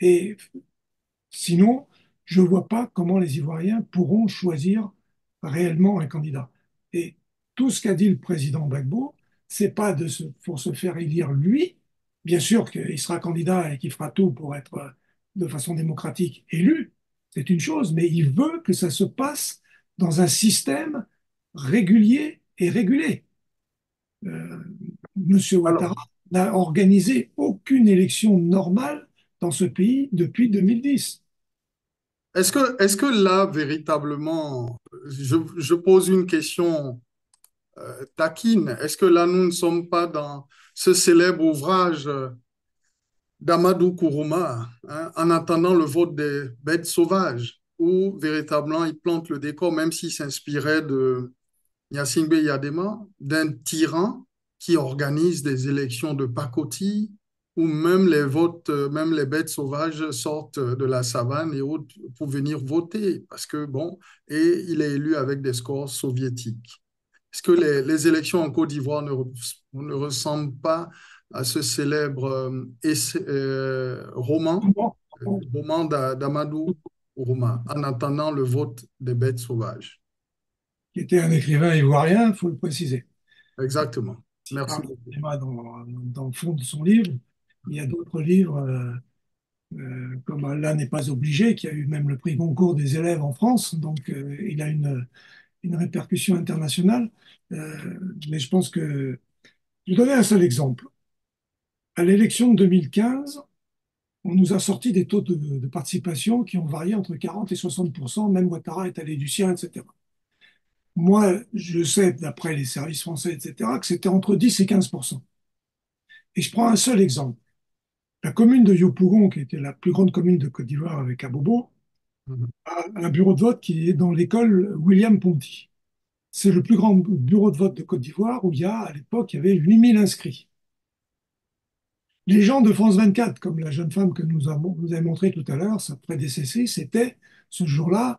Et sinon, je ne vois pas comment les Ivoiriens pourront choisir réellement un candidat. Et tout ce qu'a dit le président Gbagbo, c'est pas pour se faire élire lui. Bien sûr qu'il sera candidat et qu'il fera tout pour être de façon démocratique élu, c'est une chose, mais il veut que ça se passe dans un système régulier et régulé. Monsieur Alors, Ouattara n'a organisé aucune élection normale dans ce pays depuis 2010. est-ce que là, véritablement, je pose une question taquine, est-ce que là, nous ne sommes pas dans ce célèbre ouvrage d'Amadou Kourouma, hein, en attendant le vote des bêtes sauvages, où véritablement il plante le décor, même s'il s'inspirait de Gnassingbé Yadema, d'un tyran qui organise des élections de pacotille, où même les votes, même les bêtes sauvages sortent de la savane et autres pour venir voter, parce que bon, et il est élu avec des scores soviétiques. Est-ce que les élections en Côte d'Ivoire ne ressemblent pas à ce célèbre Bon, roman d'Amadou Kourouma, en attendant le vote des bêtes sauvages? qui était un écrivain ivoirien, il faut le préciser. Exactement. Il Merci parle du beaucoup. cinéma dans le fond de son livre. Il y a d'autres livres comme Allah n'est pas obligé, qui a eu même le prix Goncourt des élèves en France, donc il a une répercussion internationale. Mais je pense que je vais donner un seul exemple. À l'élection de 2015, on nous a sorti des taux de participation qui ont varié entre 40 et 60%, même Ouattara est allé du sien, etc. Moi, je sais, d'après les services français, etc., que c'était entre 10 et 15%. Et je prends un seul exemple. La commune de Yopougon, qui était la plus grande commune de Côte d'Ivoire avec Abobo, a un bureau de vote qui est dans l'école William Ponty. C'est le plus grand bureau de vote de Côte d'Ivoire où à l'époque, il y avait 8000 inscrits. Les gens de France 24, comme la jeune femme que vous avez montré tout à l'heure, sa prédécessrice, c'était ce jour-là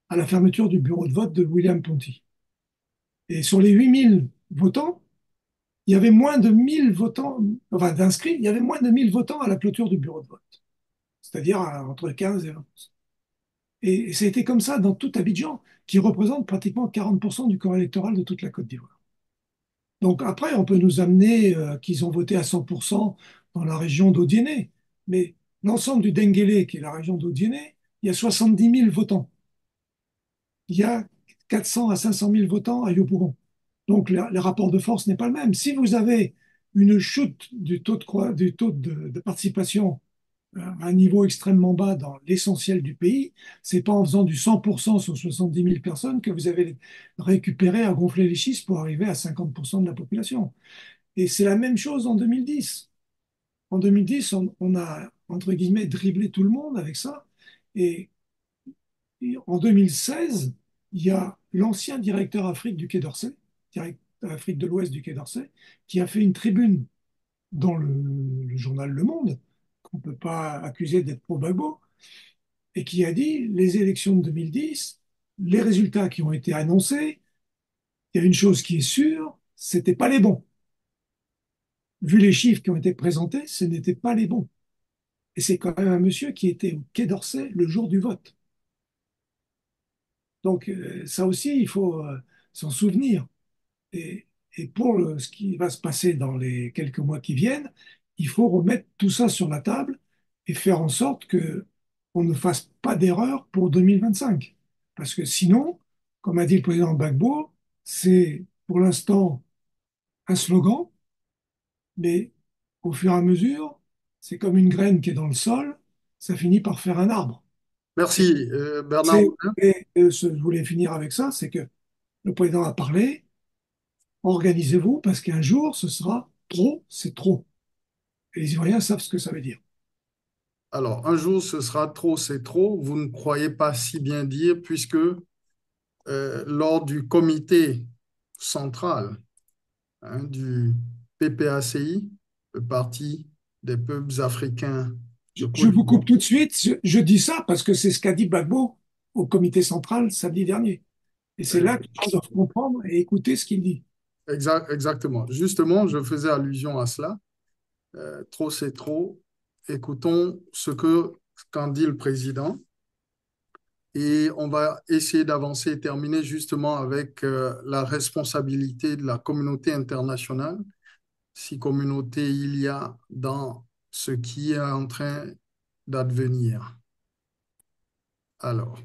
à la fermeture du bureau de vote de William Ponty. Et sur les 8000 votants, il y avait moins de 1000 votants, enfin d'inscrits, il y avait moins de 1000 votants à la clôture du bureau de vote, c'est-à-dire entre 15 et 20. Et ça a été comme ça dans tout Abidjan, qui représente pratiquement 40% du corps électoral de toute la Côte d'Ivoire. Donc après, on peut nous amener qu'ils ont voté à 100% dans la région d'Odiéné, mais l'ensemble du Denguélé, qui est la région d'Odiéné, il y a 70 000 votants. Il y a 400 à 500 000 votants à Yopougon. Donc le rapport de force n'est pas le même. Si vous avez une chute du taux de participation à un niveau extrêmement bas dans l'essentiel du pays, c'est pas en faisant du 100% sur 70 000 personnes que vous avez récupéré à gonfler les chiffres pour arriver à 50% de la population. Et c'est la même chose en 2010. En 2010, on a, entre guillemets, dribblé tout le monde avec ça. Et en 2016, il y a l'ancien directeur Afrique du Quai d'Orsay, directeur Afrique de l'Ouest du Quai d'Orsay, qui a fait une tribune dans le journal Le Monde, qu'on ne peut pas accuser d'être pro-Gbagbo, et qui a dit les élections de 2010, les résultats qui ont été annoncés, il y a une chose qui est sûre, c'était pas les bons. Vu les chiffres qui ont été présentés, ce n'étaient pas les bons. Et c'est quand même un monsieur qui était au Quai d'Orsay le jour du vote. Donc ça aussi, il faut s'en souvenir. Et pour ce qui va se passer dans les quelques mois qui viennent, il faut remettre tout ça sur la table et faire en sorte que on ne fasse pas d'erreur pour 2025. Parce que sinon, comme a dit le président Gbagbo, c'est pour l'instant un slogan, mais au fur et à mesure, c'est comme une graine qui est dans le sol, ça finit par faire un arbre. Merci, Bernard Houdin. Je voulais finir avec ça, c'est que le président a parlé, organisez-vous parce qu'un jour, ce sera trop, c'est trop. Et les Ivoiriens savent ce que ça veut dire. Alors, un jour, ce sera trop, c'est trop. Vous ne croyez pas si bien dire, puisque lors du comité central du PPACI, le Parti des peuples africains de Je Côte vous d'Ivoire, coupe tout de suite. Je dis ça parce que c'est ce qu'a dit Gbagbo au comité central samedi dernier. Et c'est là que les gens doivent comprendre et écouter ce qu'il dit. exactement. Justement, je faisais allusion à cela. Trop, c'est trop. Écoutons qu'en dit le président. Et on va essayer d'avancer et terminer justement avec la responsabilité de la communauté internationale, si communauté il y a dans ce qui est en train d'advenir. Alors.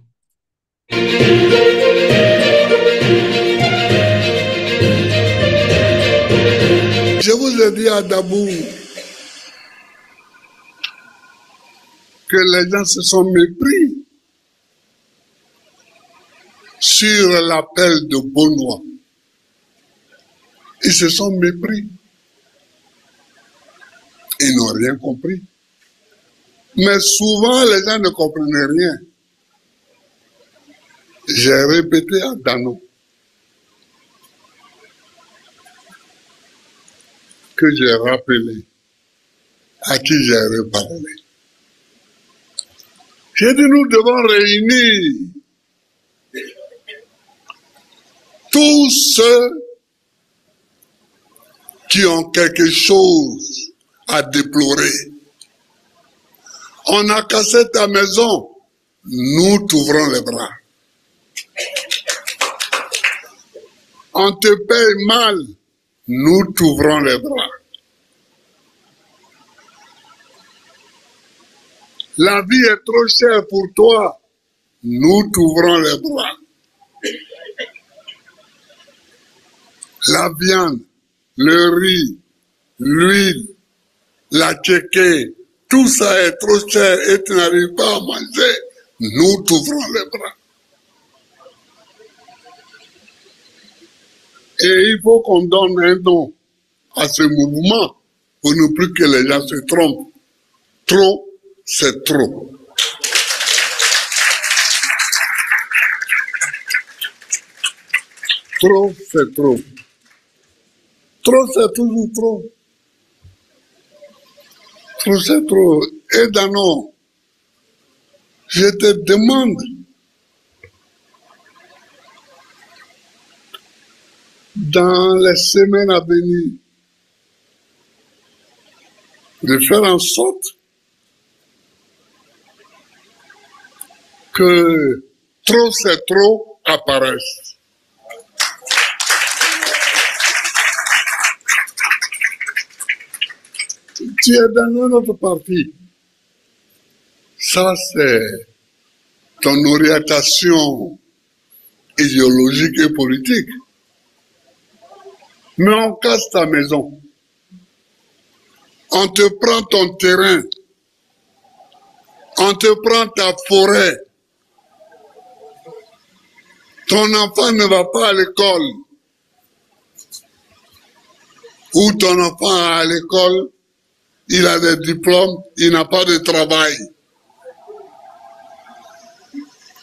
Je vous ai dit à Dabou que les gens se sont mépris sur l'appel de Benoît. Ils se sont mépris. Ils n'ont rien compris. Mais souvent, les gens ne comprenaient rien. J'ai répété à Dano que j'ai rappelé, à qui j'ai reparlé. J'ai dit, nous devons réunir tous ceux qui ont quelque chose à déplorer. On a cassé ta maison, nous t'ouvrons les bras. On te paye mal, nous t'ouvrons les bras. La vie est trop chère pour toi. Nous t'ouvrons les bras. La viande, le riz, l'huile, la tchéké, tout ça est trop cher et tu n'arrives pas à manger. Nous t'ouvrons les bras. Et il faut qu'on donne un nom à ce mouvement pour ne plus que les gens se trompent. Trop, c'est trop. Trop, c'est trop. Trop, c'est toujours trop. Trop, c'est trop. Et Dano, je te demande dans les semaines à venir de faire en sorte que trop c'est trop apparaisse. Tu es dans un autre parti. Ça, c'est ton orientation idéologique et politique. Mais on casse ta maison. On te prend ton terrain. On te prend ta forêt. Ton enfant ne va pas à l'école. Ou ton enfant à l'école, il a des diplômes, il n'a pas de travail.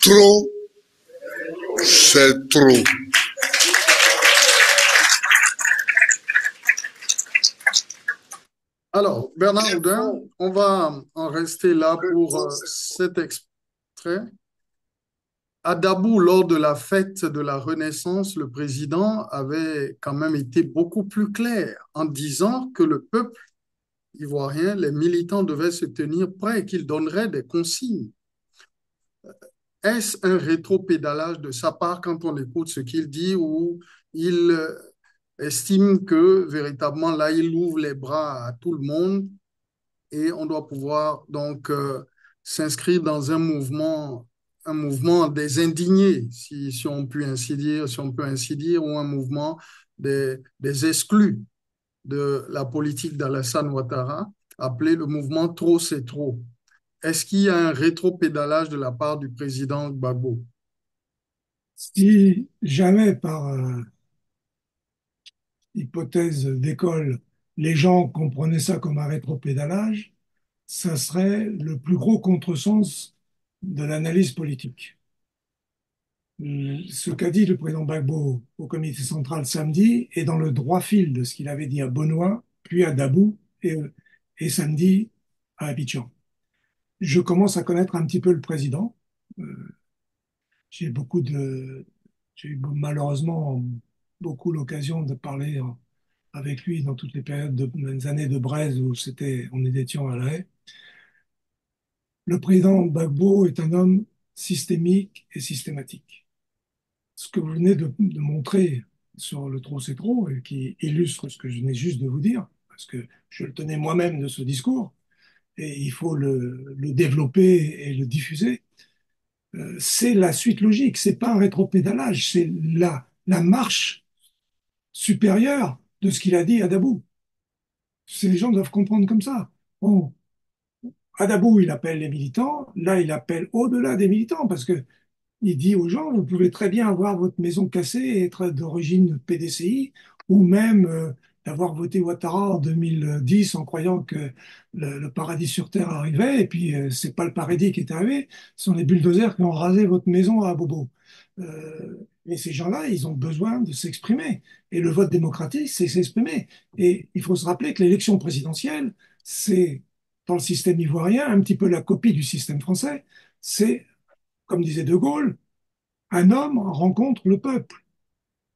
Trop, c'est trop. Alors, Bernard Houdin, on va en rester là pour cet extrait. À Dabou, lors de la fête de la Renaissance, le président avait quand même été beaucoup plus clair en disant que le peuple ivoirien, les militants devaient se tenir prêts et qu'il donnerait des consignes. Est-ce un rétropédalage de sa part quand on écoute ce qu'il dit ou il estime que véritablement là, il ouvre les bras à tout le monde et on doit pouvoir donc s'inscrire dans un mouvement des indignés, si on peut ainsi dire, ou un mouvement des exclus de la politique d'Alassane Ouattara, appelé le mouvement Trop c'est trop. Est-ce qu'il y a un rétropédalage de la part du président Gbagbo? Si jamais par hypothèse d'école, les gens comprenaient ça comme un rétropédalage, ça serait le plus gros contresens de l'analyse politique. Ce qu'a dit le président Gbagbo au comité central samedi est dans le droit fil de ce qu'il avait dit à Benoît, puis à Dabou et samedi à Abidjan. Je commence à connaître un petit peu le président. Euh, j'ai eu malheureusement beaucoup l'occasion de parler avec lui dans toutes les périodes des années de braise où on étions à La Haye. Le président Gbagbo est un homme systémique et systématique. Ce que vous venez de montrer sur le trop c'est trop et qui illustre ce que je venais juste de vous dire, parce que je le tenais moi-même de ce discours, et il faut le développer et le diffuser, c'est la suite logique, c'est pas un rétropédalage, c'est la marche supérieure de ce qu'il a dit à Dabou. Les gens doivent comprendre comme ça. Bon, à Dabou, il appelle les militants, là, il appelle au-delà des militants, parce que il dit aux gens, vous pouvez très bien avoir votre maison cassée et être d'origine PDCI, ou même d'avoir voté Ouattara en 2010 en croyant que le paradis sur Terre arrivait, et puis c'est pas le paradis qui est arrivé, ce sont les bulldozers qui ont rasé votre maison à Bobo. Mais ces gens-là, ils ont besoin de s'exprimer. Et le vote démocratique, c'est s'exprimer. Et il faut se rappeler que l'élection présidentielle, c'est, dans le système ivoirien, un petit peu la copie du système français. C'est, comme disait De Gaulle, un homme rencontre le peuple.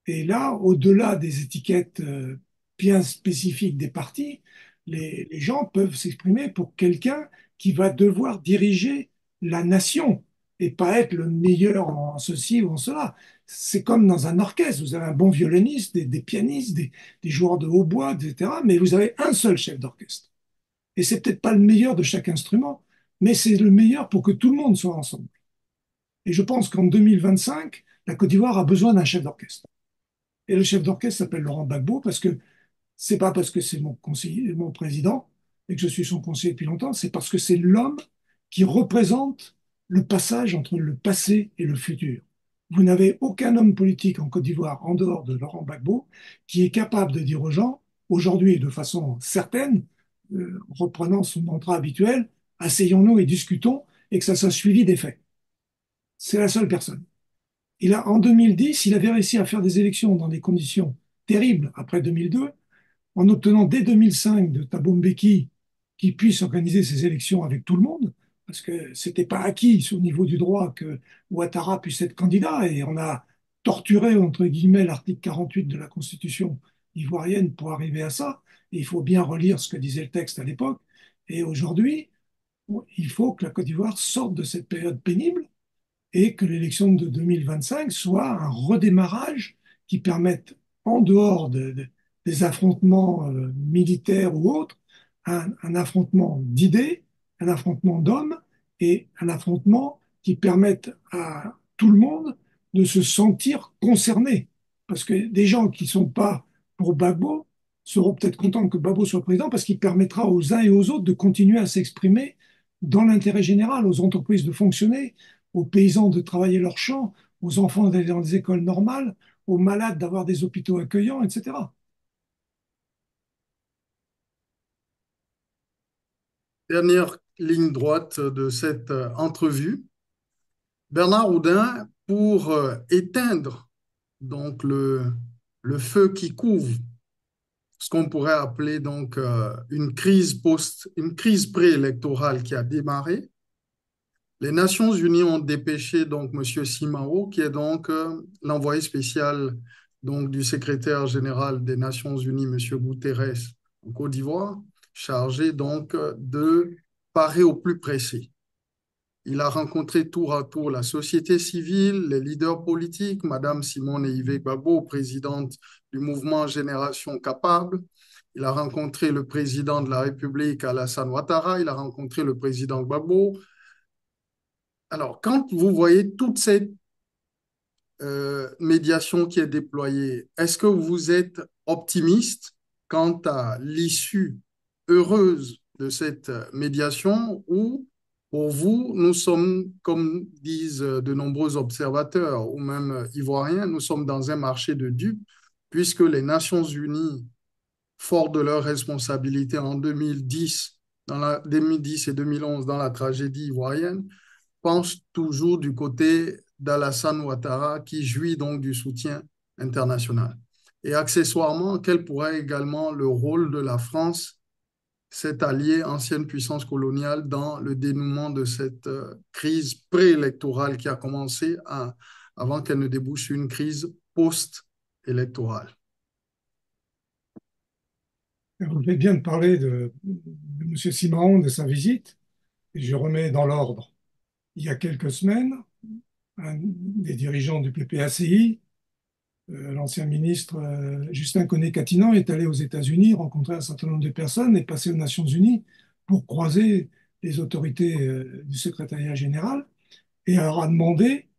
Et là, au-delà des étiquettes bien spécifiques des partis, les gens peuvent s'exprimer pour quelqu'un qui va devoir diriger la nation et pas être le meilleur en ceci ou en cela. C'est comme dans un orchestre, vous avez un bon violoniste, des pianistes, des joueurs de hautbois, etc. Mais vous avez un seul chef d'orchestre. Et c'est peut-être pas le meilleur de chaque instrument, mais c'est le meilleur pour que tout le monde soit ensemble. Et je pense qu'en 2025, la Côte d'Ivoire a besoin d'un chef d'orchestre. Et le chef d'orchestre s'appelle Laurent Gbagbo parce que c'est pas parce que c'est mon conseiller, mon président et que je suis son conseiller depuis longtemps, c'est parce que c'est l'homme qui représente le passage entre le passé et le futur. Vous n'avez aucun homme politique en Côte d'Ivoire, en dehors de Laurent Gbagbo, qui est capable de dire aux gens, aujourd'hui et de façon certaine, reprenant son mantra habituel, asseyons-nous et discutons, et que ça soit suivi des faits. C'est la seule personne. En 2010, il avait réussi à faire des élections dans des conditions terribles après 2002, en obtenant dès 2005 de Thabo Mbeki qu'il puisse organiser ces élections avec tout le monde, parce que c'était pas acquis au niveau du droit que Ouattara puisse être candidat, et on a torturé, entre guillemets, l'article 48 de la Constitution ivoirienne pour arriver à ça. Et il faut bien relire ce que disait le texte à l'époque. Et aujourd'hui, il faut que la Côte d'Ivoire sorte de cette période pénible et que l'élection de 2025 soit un redémarrage qui permette, en dehors des affrontements militaires ou autres, un affrontement d'idées, un affrontement d'hommes et un affrontement qui permette à tout le monde de se sentir concerné. Parce que des gens qui ne sont pas pour Gbagbo seront peut-être contents que Gbagbo soit président parce qu'il permettra aux uns et aux autres de continuer à s'exprimer dans l'intérêt général, aux entreprises de fonctionner, aux paysans de travailler leurs champs, aux enfants d'aller dans des écoles normales, aux malades d'avoir des hôpitaux accueillants, etc. Dernière ligne droite de cette entrevue. Bernard Houdin, pour éteindre donc le feu qui couvre ce qu'on pourrait appeler donc une crise préélectorale qui a démarré. Les Nations Unies ont dépêché donc M. Simao, qui est donc l'envoyé spécial donc du secrétaire général des Nations Unies, M. Guterres, en Côte d'Ivoire, chargé donc de parer au plus pressé. Il a rencontré tour à tour la société civile, les leaders politiques, Mme Simone Yves Gbagbo, présidente du mouvement Génération Capable. Il a rencontré le président de la République, Alassane Ouattara. Il a rencontré le président Gbagbo. Alors, quand vous voyez toute cette médiation qui est déployée, est-ce que vous êtes optimiste quant à l'issue heureuse de cette médiation ou pour vous, nous sommes, comme disent de nombreux observateurs ou même ivoiriens, nous sommes dans un marché de dupes puisque les Nations Unies, fortes de leurs responsabilités en 2010 et 2011 dans la tragédie ivoirienne, penche toujours du côté d'Alassane Ouattara qui jouit donc du soutien international. Et accessoirement, quel pourrait également le rôle de la France, cet allié, ancienne puissance coloniale, dans le dénouement de cette crise préélectorale qui a commencé avant qu'elle ne débouche sur une crise post-électorale. Vous venez bien de parler de M. Simon, de sa visite, et je remets dans l'ordre. Il y a quelques semaines, un des dirigeants du PPACI, l'ancien ministre Justin Koné-Katinan, est allé aux États-Unis, rencontrer un certain nombre de personnes et passer aux Nations Unies pour croiser les autorités du secrétariat général et leur a demandé,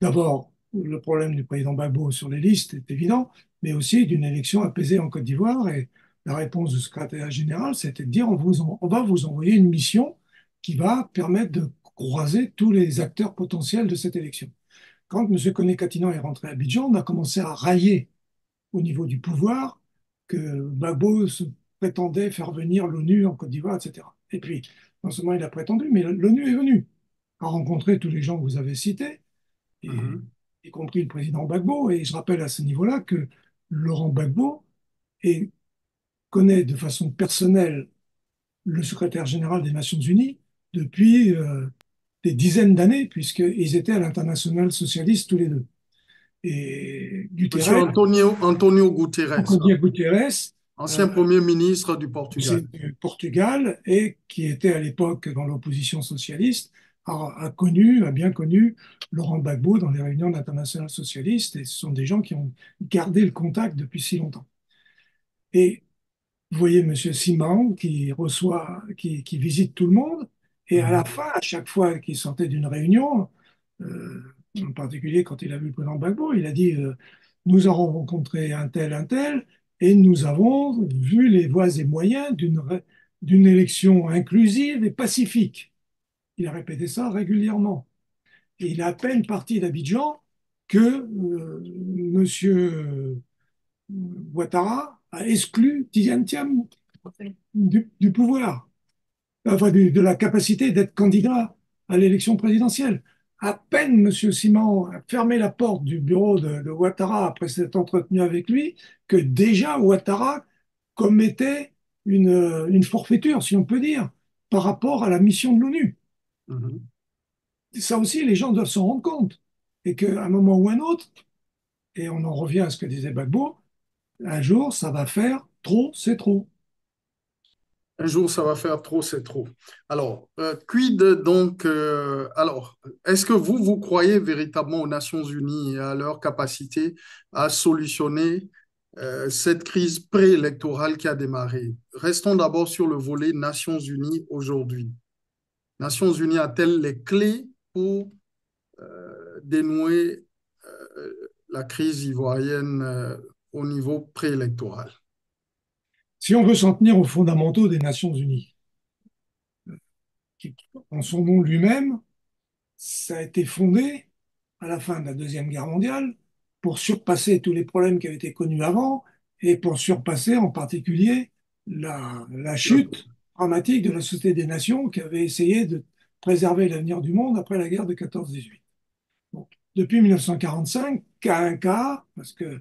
d'abord, le problème du président Gbagbo sur les listes est évident, mais aussi d'une élection apaisée en Côte d'Ivoire. Et la réponse du secrétariat général, c'était de dire on va vous envoyer une mission qui va permettre de croiser tous les acteurs potentiels de cette élection. Quand M. Koné-Katinan est rentré à Abidjan, on a commencé à railler au niveau du pouvoir que Gbagbo se prétendait faire venir l'ONU en Côte d'Ivoire, etc. Et puis, non seulement il a prétendu, mais l'ONU est venue, a rencontré tous les gens que vous avez cités, y compris le président Gbagbo. Et je rappelle à ce niveau-là que Laurent Gbagbo connaît de façon personnelle le secrétaire général des Nations Unies depuis des dizaines d'années, puisqu'ils étaient à l'international socialiste tous les deux. Et Monsieur Antonio Guterres, ancien Premier ministre du Portugal. Du Portugal, et qui était à l'époque dans l'opposition socialiste, a bien connu Laurent Gbagbo dans les réunions d'international socialiste, et ce sont des gens qui ont gardé le contact depuis si longtemps. Et vous voyez M. Simon qui visite tout le monde, Et à la fin, à chaque fois qu'il sortait d'une réunion, euh, en particulier quand il a vu le président Gbagbo, il a dit nous avons rencontré un tel, et nous avons vu les voies et moyens d'une élection inclusive et pacifique. Il a répété ça régulièrement. Et il est à peine parti d'Abidjan que M. Ouattara a exclu Tidiane Thiam du pouvoir, enfin de la capacité d'être candidat à l'élection présidentielle. À peine M. Simon a fermé la porte du bureau de Ouattara après s'être entretenu avec lui, que déjà Ouattara commettait une forfaiture, si on peut dire, par rapport à la mission de l'ONU. Mhm. Ça aussi, les gens doivent s'en rendre compte. Et qu'à un moment ou un autre, et on en revient à ce que disait Gbagbo, un jour, ça va faire trop, c'est trop. Un jour, ça va faire trop, c'est trop. Alors, quid donc, alors, est-ce que vous croyez véritablement aux Nations Unies et à leur capacité à solutionner cette crise préélectorale qui a démarré? Restons d'abord sur le volet Nations Unies aujourd'hui. Nations Unies a-t-elle les clés pour dénouer la crise ivoirienne au niveau préélectoral? Si on veut s'en tenir aux fondamentaux des Nations Unies, qui, en son nom lui-même, ça a été fondé à la fin de la Deuxième Guerre mondiale pour surpasser tous les problèmes qui avaient été connus avant et pour surpasser en particulier la chute dramatique de la Société des Nations qui avait essayé de préserver l'avenir du monde après la guerre de 14-18. Bon. Depuis 1945, cas un cas, parce que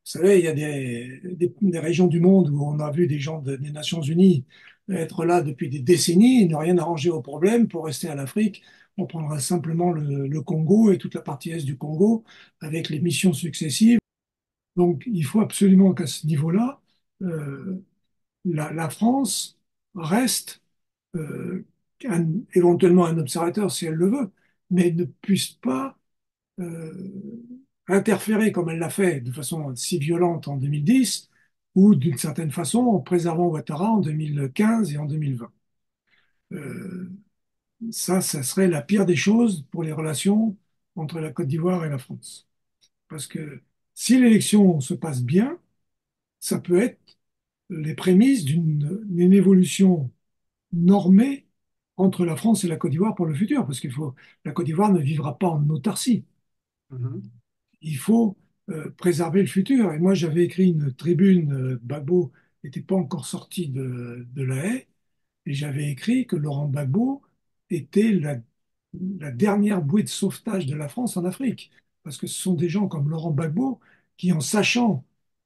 vous savez, il y a des régions du monde où on a vu des gens des Nations Unies être là depuis des décennies et ne rien arranger au problème. Pour rester à l'Afrique, on prendra simplement le Congo et toute la partie est du Congo avec les missions successives. Donc, il faut absolument qu'à ce niveau-là, euh, la France reste éventuellement un observateur si elle le veut, mais ne puisse pas euh, interférer comme elle l'a fait de façon si violente en 2010 ou d'une certaine façon en préservant Ouattara en 2015 et en 2020. Euh, ça serait la pire des choses pour les relations entre la Côte d'Ivoire et la France. Parce que si l'élection se passe bien, ça peut être les prémices d'une évolution normée entre la France et la Côte d'Ivoire pour le futur, parce la Côte d'Ivoire ne vivra pas en autarcie. Mhm. Il faut préserver le futur. Et moi, j'avais écrit une tribune, Gbagbo n'était pas encore sorti de La Haye, et j'avais écrit que Laurent Gbagbo était la dernière bouée de sauvetage de la France en Afrique. Parce que ce sont des gens comme Laurent Gbagbo qui, en sachant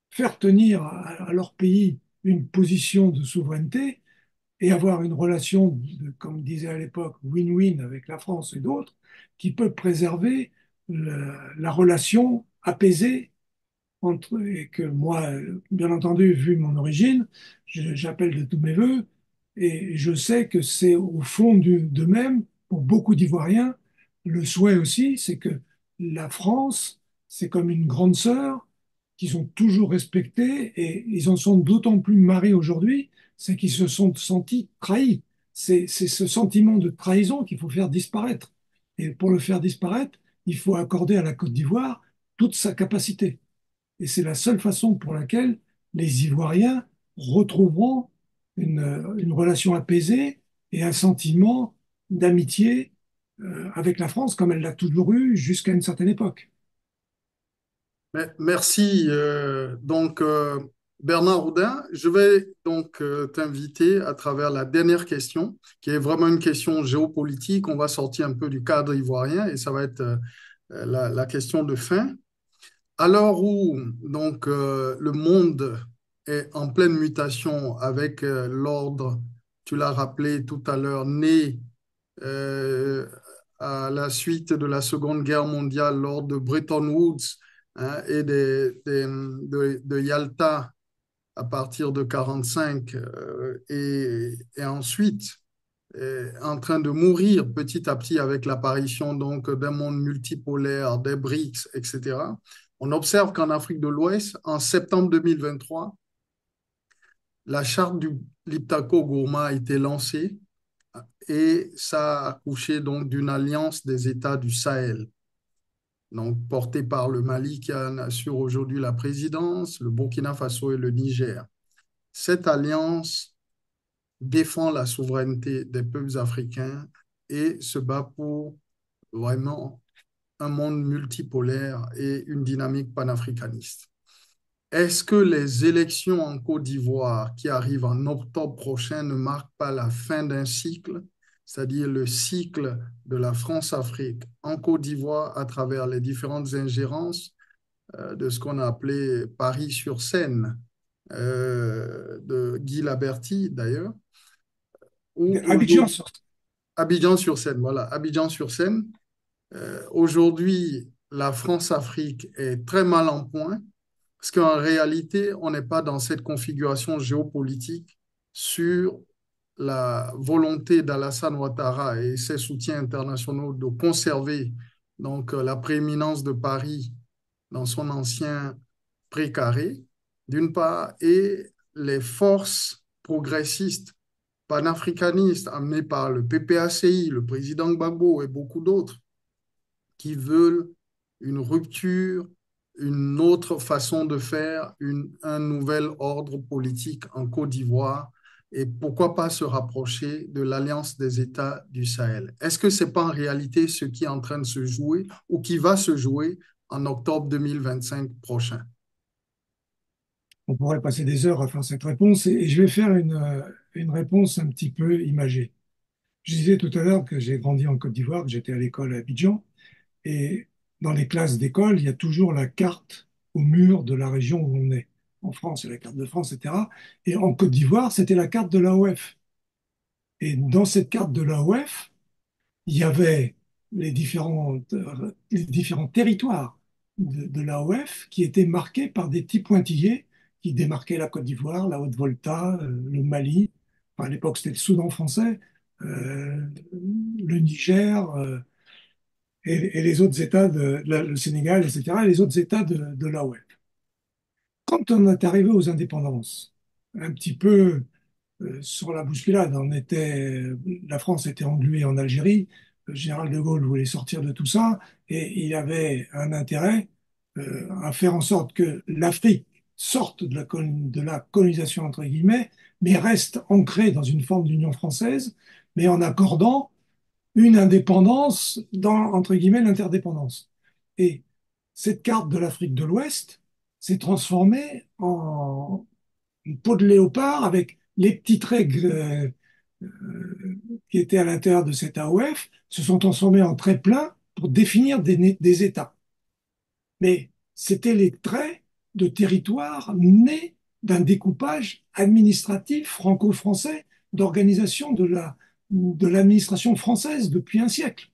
faire tenir à leur pays une position de souveraineté et avoir une relation, comme disait à l'époque, win-win avec la France et d'autres, qui peut préserver la relation apaisée et que moi, bien entendu, vu mon origine, j'appelle de tous mes voeux, et je sais que c'est au fond d'eux-mêmes, pour beaucoup d'Ivoiriens, le souhait aussi, c'est que la France, c'est comme une grande sœur qu'ils ont toujours respectée, et ils en sont d'autant plus marrés aujourd'hui, c'est qu'ils se sont sentis trahis. C'est ce sentiment de trahison qu'il faut faire disparaître. Et pour le faire disparaître, il faut accorder à la Côte d'Ivoire toute sa capacité. Et c'est la seule façon pour laquelle les Ivoiriens retrouveront une relation apaisée et un sentiment d'amitié avec la France, comme elle l'a toujours eu jusqu'à une certaine époque. Merci. Donc, Bernard Houdin, je vais donc t'inviter à travers la dernière question, qui est vraiment une question géopolitique. On va sortir un peu du cadre ivoirien et ça va être la question de fin. À l'heure où donc le monde est en pleine mutation avec l'ordre, tu l'as rappelé tout à l'heure, né euh, à la suite de la Seconde Guerre mondiale lors de Bretton Woods, hein, et de Yalta à partir de 1945, et ensuite en train de mourir petit à petit avec l'apparition donc d'un monde multipolaire, des BRICS, etc. On observe qu'en Afrique de l'Ouest, en septembre 2023, la charte du Liptako Gourma a été lancée et ça a accouché donc d'une alliance des États du Sahel, donc portée par le Mali qui en assure aujourd'hui la présidence, le Burkina Faso et le Niger. Cette alliance défend la souveraineté des peuples africains et se bat pour vraiment un monde multipolaire et une dynamique panafricaniste. Est-ce que les élections en Côte d'Ivoire qui arrivent en octobre prochain ne marquent pas la fin d'un cycle, c'est-à-dire le cycle de la France-Afrique en Côte d'Ivoire à travers les différentes ingérences de ce qu'on a appelé Paris-sur-Seine, de Guy Laberty d'ailleurs, ou Abidjan sur Abidjan-sur-Seine, voilà, Abidjan-sur-Seine. Aujourd'hui, la France-Afrique est très mal en point parce qu'en réalité, on n'est pas dans cette configuration géopolitique sur la volonté d'Alassane Ouattara et ses soutiens internationaux de conserver donc la prééminence de Paris dans son ancien précaré, d'une part, et les forces progressistes panafricanistes amenées par le PPACI, le président Gbagbo et beaucoup d'autres qui veulent une rupture, une autre façon de faire, un nouvel ordre politique en Côte d'Ivoire et pourquoi pas se rapprocher de l'Alliance des États du Sahel. Est-ce que ce n'est pas en réalité ce qui est en train de se jouer ou qui va se jouer en octobre 2025 prochain? On pourrait passer des heures à faire cette réponse et je vais faire une réponse un petit peu imagée. Je disais tout à l'heure que j'ai grandi en Côte d'Ivoire, que j'étais à l'école à Abidjan. Et dans les classes d'école, il y a toujours la carte au mur de la région où on est. En France, c'est la carte de France, etc. Et en Côte d'Ivoire, c'était la carte de l'AOF. Et dans cette carte de l'AOF, il y avait les différents territoires de l'AOF qui étaient marqués par des petits pointillés qui démarquaient la Côte d'Ivoire, la Haute-Volta, le Mali. Enfin, à l'époque, c'était le Soudan français, le Niger, et les autres États, le Sénégal, etc., et les autres États de l'AOF. Quand on est arrivé aux indépendances, un petit peu sur la bousculade, la France était engluée en Algérie, le général de Gaulle voulait sortir de tout ça, et il avait un intérêt à faire en sorte que l'Afrique sorte de la colonisation, entre guillemets, mais reste ancrée dans une forme d'union française, mais en accordant une indépendance dans, entre guillemets, l'interdépendance. Et cette carte de l'Afrique de l'Ouest s'est transformée en une peau de léopard avec les petites règles qui étaient à l'intérieur de cette AOF se sont transformées en traits pleins pour définir des États. Mais c'était les traits de territoire nés d'un découpage administratif franco-français d'organisation de l'administration française depuis un siècle,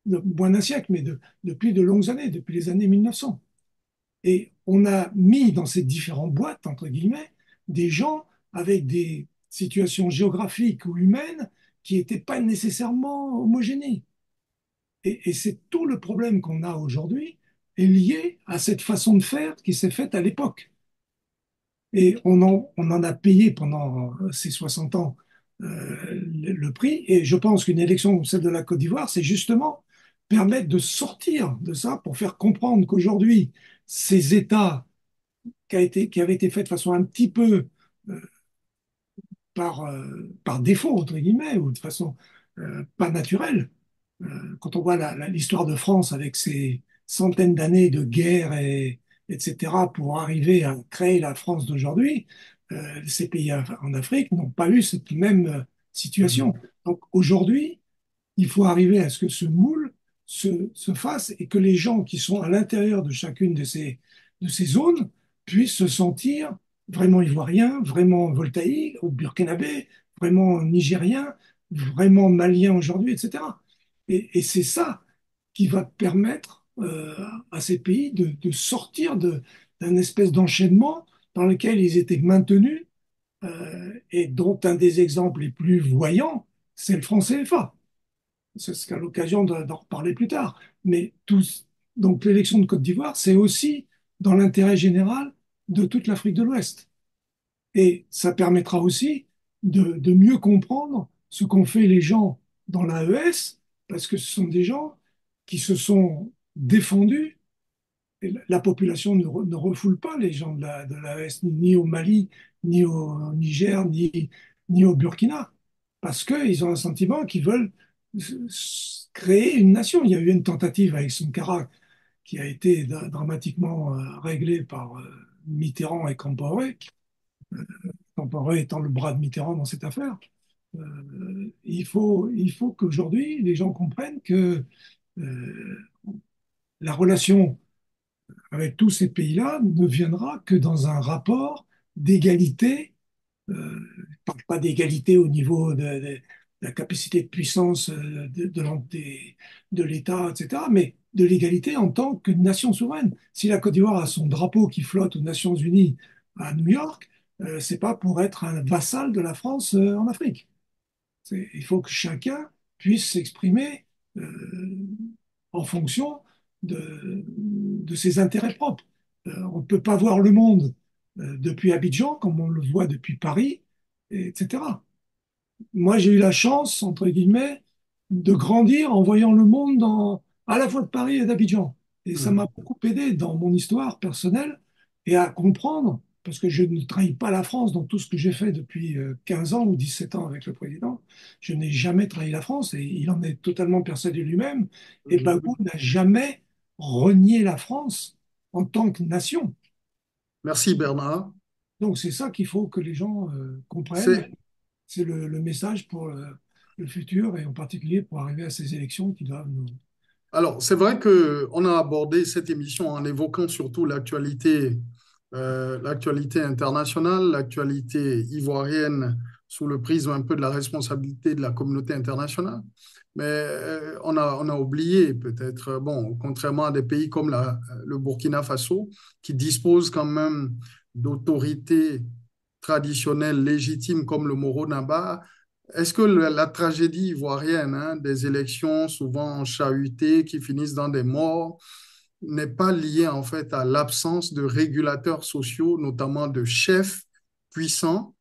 moins d'un siècle, mais depuis de longues années, depuis les années 1900. Et on a mis dans ces différentes boîtes, entre guillemets, des gens avec des situations géographiques ou humaines qui n'étaient pas nécessairement homogénées. Et c'est tout le problème qu'on a aujourd'hui est lié à cette façon de faire qui s'est faite à l'époque. Et on en a payé pendant ces 60 ans le prix. Et je pense qu'une élection comme celle de la Côte d'Ivoire, c'est justement permettre de sortir de ça pour faire comprendre qu'aujourd'hui, ces États qui avaient été faits de façon un petit peu par défaut, entre guillemets, ou de façon pas naturelle, quand on voit l'histoire de France avec ses centaines d'années de guerre etc., pour arriver à créer la France d'aujourd'hui, ces pays en Afrique n'ont pas eu cette même situation. Donc aujourd'hui, il faut arriver à ce que ce moule se fasse et que les gens qui sont à l'intérieur de chacune de ces zones puissent se sentir vraiment ivoiriens, vraiment voltaïques, ou burkinabés, vraiment nigériens, vraiment maliens aujourd'hui, etc. Et c'est ça qui va permettre à ces pays de sortir d'un espèce d'enchaînement dans lequel ils étaient maintenus et dont un des exemples les plus voyants, c'est le franc CFA. Ce sera l'occasion d'en reparler plus tard. Mais donc l'élection de Côte d'Ivoire, c'est aussi dans l'intérêt général de toute l'Afrique de l'Ouest. Et ça permettra aussi de mieux comprendre ce qu'ont fait les gens dans l'AES, parce que ce sont des gens qui se sont défendus. Et la population ne refoule pas les gens de l'AES, ni au Mali, ni au Niger, ni au Burkina, parce qu'ils ont un sentiment qu'ils veulent créer une nation. Il y a eu une tentative avec Sankara qui a été dramatiquement réglée par Mitterrand et Compaoré, Compaoré étant le bras de Mitterrand dans cette affaire. Il faut qu'aujourd'hui, les gens comprennent que euh, la relation avec tous ces pays-là ne viendra que dans un rapport d'égalité. Je ne parle pas d'égalité au niveau de la capacité de puissance de l'État, etc., mais de l'égalité en tant que nation souveraine. Si la Côte d'Ivoire a son drapeau qui flotte aux Nations Unies à New York, c'est pas pour être un vassal de la France en Afrique. Il faut que chacun puisse s'exprimer en fonction de ses intérêts propres. On ne peut pas voir le monde depuis Abidjan comme on le voit depuis Paris, etc. Moi, j'ai eu la chance, entre guillemets, de grandir en voyant le monde à la fois de Paris et d'Abidjan. Et ça m'a beaucoup aidé dans mon histoire personnelle et à comprendre, parce que je ne trahis pas la France dans tout ce que j'ai fait depuis 15 ans ou 17 ans avec le président. Je n'ai jamais trahi la France et il en est totalement persuadé lui-même. Et Gbagbo n'a jamais renié la France en tant que nation. Merci Bernard. Donc c'est ça qu'il faut que les gens comprennent. C'est C'est le message pour le futur et en particulier pour arriver à ces élections qui doivent nous... Alors, c'est vrai que on a abordé cette émission en évoquant surtout l'actualité internationale, l'actualité ivoirienne sous le prisme un peu de la responsabilité de la communauté internationale. Mais on a oublié peut-être, bon, contrairement à des pays comme le Burkina Faso, qui disposent quand même d'autorités traditionnelles légitimes comme le Moro Naba. Est-ce que la tragédie ivoirienne, hein, des élections souvent chahutées qui finissent dans des morts, n'est pas liée en fait à l'absence de régulateurs sociaux, notamment de chefs puissants,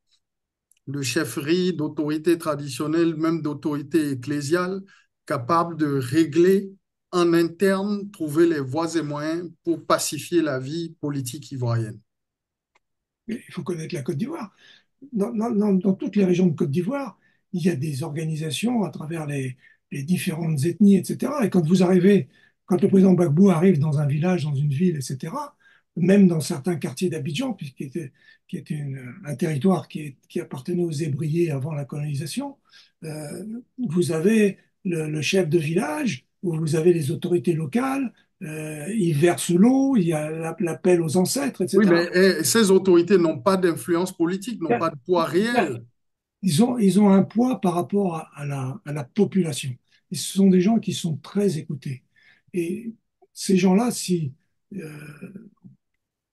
de chefferies, d'autorités traditionnelles, même d'autorités ecclésiales, capables de régler en interne, trouver les voies et moyens pour pacifier la vie politique ivoirienne? Mais il faut connaître la Côte d'Ivoire. Dans toutes les régions de Côte d'Ivoire, il y a des organisations à travers les différentes ethnies, etc. Et quand le président Gbagbo arrive dans un village, dans une ville, etc., même dans certains quartiers d'Abidjan, qui était un territoire qui appartenait aux Zébriers avant la colonisation, vous avez le chef de village, où vous avez les autorités locales, ils versent l'eau, il y a l'appel aux ancêtres, Oui, etc. mais ces autorités n'ont pas d'influence politique, n'ont pas de poids réel. Ils ont un poids par rapport à la population. Et ce sont des gens qui sont très écoutés. Et ces gens-là, si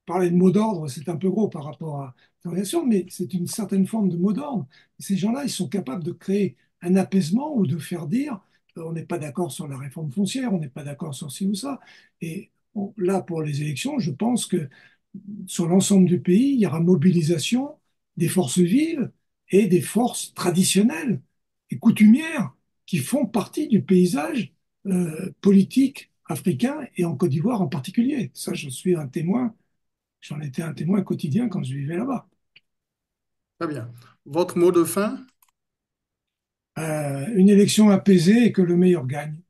parler de mot d'ordre, c'est un peu gros par rapport à l'organisation, mais c'est une certaine forme de mot d'ordre. Ces gens-là, ils sont capables de créer un apaisement ou de faire dire on n'est pas d'accord sur la réforme foncière, on n'est pas d'accord sur ci ou ça. Et là, pour les élections, je pense que sur l'ensemble du pays, il y aura mobilisation des forces vives et des forces traditionnelles et coutumières qui font partie du paysage politique africain et en Côte d'Ivoire en particulier. Ça, je suis un témoin. J'en étais un témoin quotidien quand je vivais là-bas. Très bien. Votre mot de fin? Une élection apaisée et que le meilleur gagne.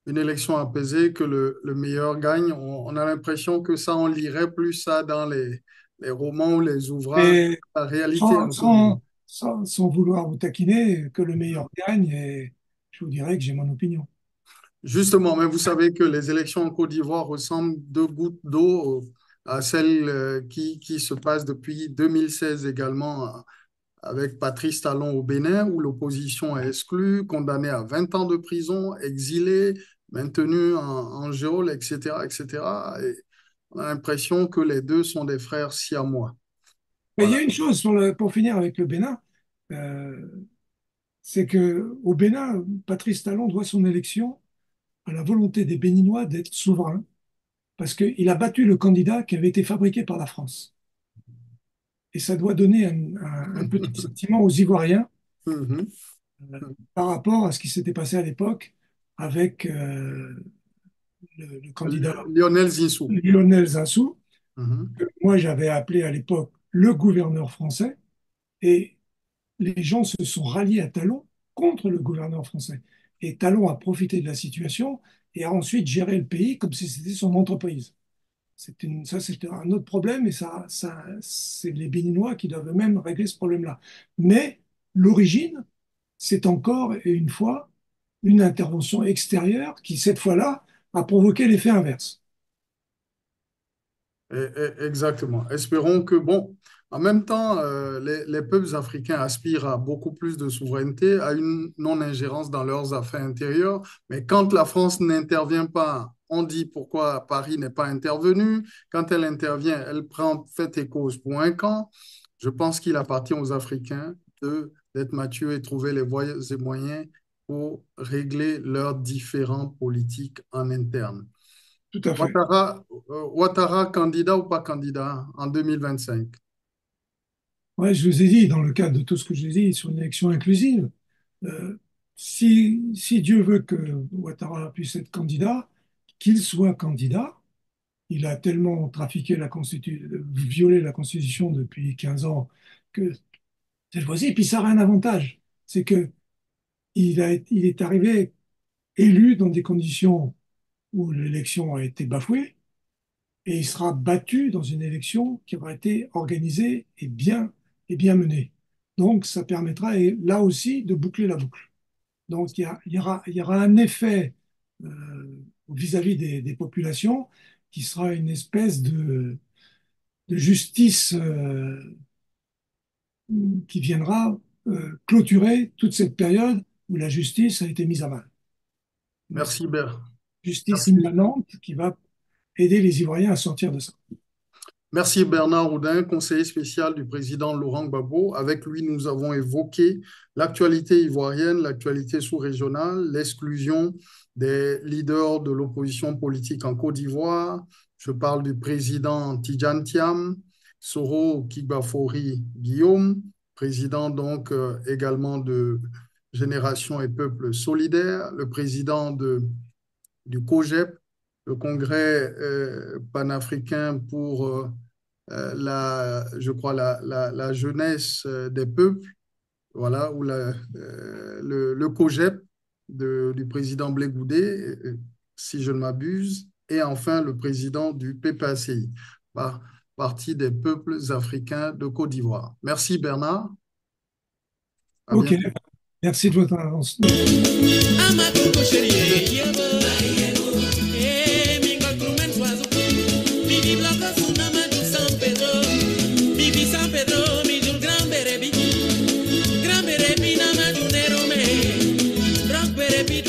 Une élection apaisée, que le meilleur gagne. On a l'impression que ça, on lirait plus ça dans les romans ou les ouvrages. Et La réalité, sans, entre nous. sans vouloir vous taquiner, que le meilleur gagne, et je vous dirais que j'ai mon opinion. Justement, mais vous savez que les élections en Côte d'Ivoire ressemblent de gouttes d'eau à celles qui se passent depuis 2016 également avec Patrice Talon au Bénin, où l'opposition est exclue, condamnée à 20 ans de prison, exilée, maintenue en geôle, etc., etc. Et on a l'impression que les deux sont des frères siamois. Mais il y Voilà. a une chose pour finir avec le Bénin, euh, c'est que au Bénin, Patrice Talon doit son élection à la volonté des Béninois d'être souverains, parce qu'il a battu le candidat qui avait été fabriqué par la France. Et ça doit donner un petit sentiment aux Ivoiriens Mhm. par rapport à ce qui s'était passé à l'époque avec le candidat Lionel Zinsou. Lionel Zinsou, Mhm. que moi j'avais appelé à l'époque le gouverneur français, et les gens se sont ralliés à Talon contre le gouverneur français. Et Talon a profité de la situation et a ensuite géré le pays comme si c'était son entreprise. Ça, c'est un autre problème, et c'est les Béninois qui doivent eux-mêmes régler ce problème-là. Mais l'origine, c'est encore et une fois une intervention extérieure qui, cette fois-là, a provoqué l'effet inverse. Exactement. Espérons que, bon, en même temps, les peuples africains aspirent à beaucoup plus de souveraineté, à une non-ingérence dans leurs affaires intérieures. Mais quand la France n'intervient pas, on dit pourquoi Paris n'est pas intervenu. Quand elle intervient, elle prend fait et cause pour un camp. Je pense qu'il appartient aux Africains d'être matures et trouver les voies et moyens pour régler leurs différends politiques en interne. Tout à fait. Ouattara, candidat ou pas candidat en 2025? Ouais, je vous ai dit, dans le cadre de tout ce que je vous ai dit sur une élection inclusive, euh, si Dieu veut que Ouattara puisse être candidat, qu'il soit candidat. Il a tellement trafiqué violé la Constitution depuis 15 ans que cette fois-ci, et puis ça a un avantage, c'est que il est arrivé élu dans des conditions où l'élection a été bafouée, et il sera battu dans une élection qui aura été organisée et bien menée. Donc, ça permettra, et là aussi, de boucler la boucle. Donc, il y aura un effet vis-à-vis des populations qui sera une espèce de justice qui viendra clôturer toute cette période où la justice a été mise à mal. Merci, Bert. Justice Merci. immanente qui va aider les Ivoiriens à sortir de ça. Merci Bernard Oudin, conseiller spécial du président Laurent Gbagbo. Avec lui, nous avons évoqué l'actualité ivoirienne, l'actualité sous-régionale, l'exclusion des leaders de l'opposition politique en Côte d'Ivoire. Je parle du président Tidjane Thiam, Soro Kigbafori Guillaume, président donc également de Génération et Peuple Solidaire, le président du COGEP, le Congrès panafricain pour je crois, la jeunesse des peuples, voilà, ou le COGEP du président Blé Goudé, si je ne m'abuse, et enfin le président du PPACI, Parti des peuples africains de Côte d'Ivoire. Merci Bernard. À Ok, bientôt. merci de votre intervention. Grand Berebi,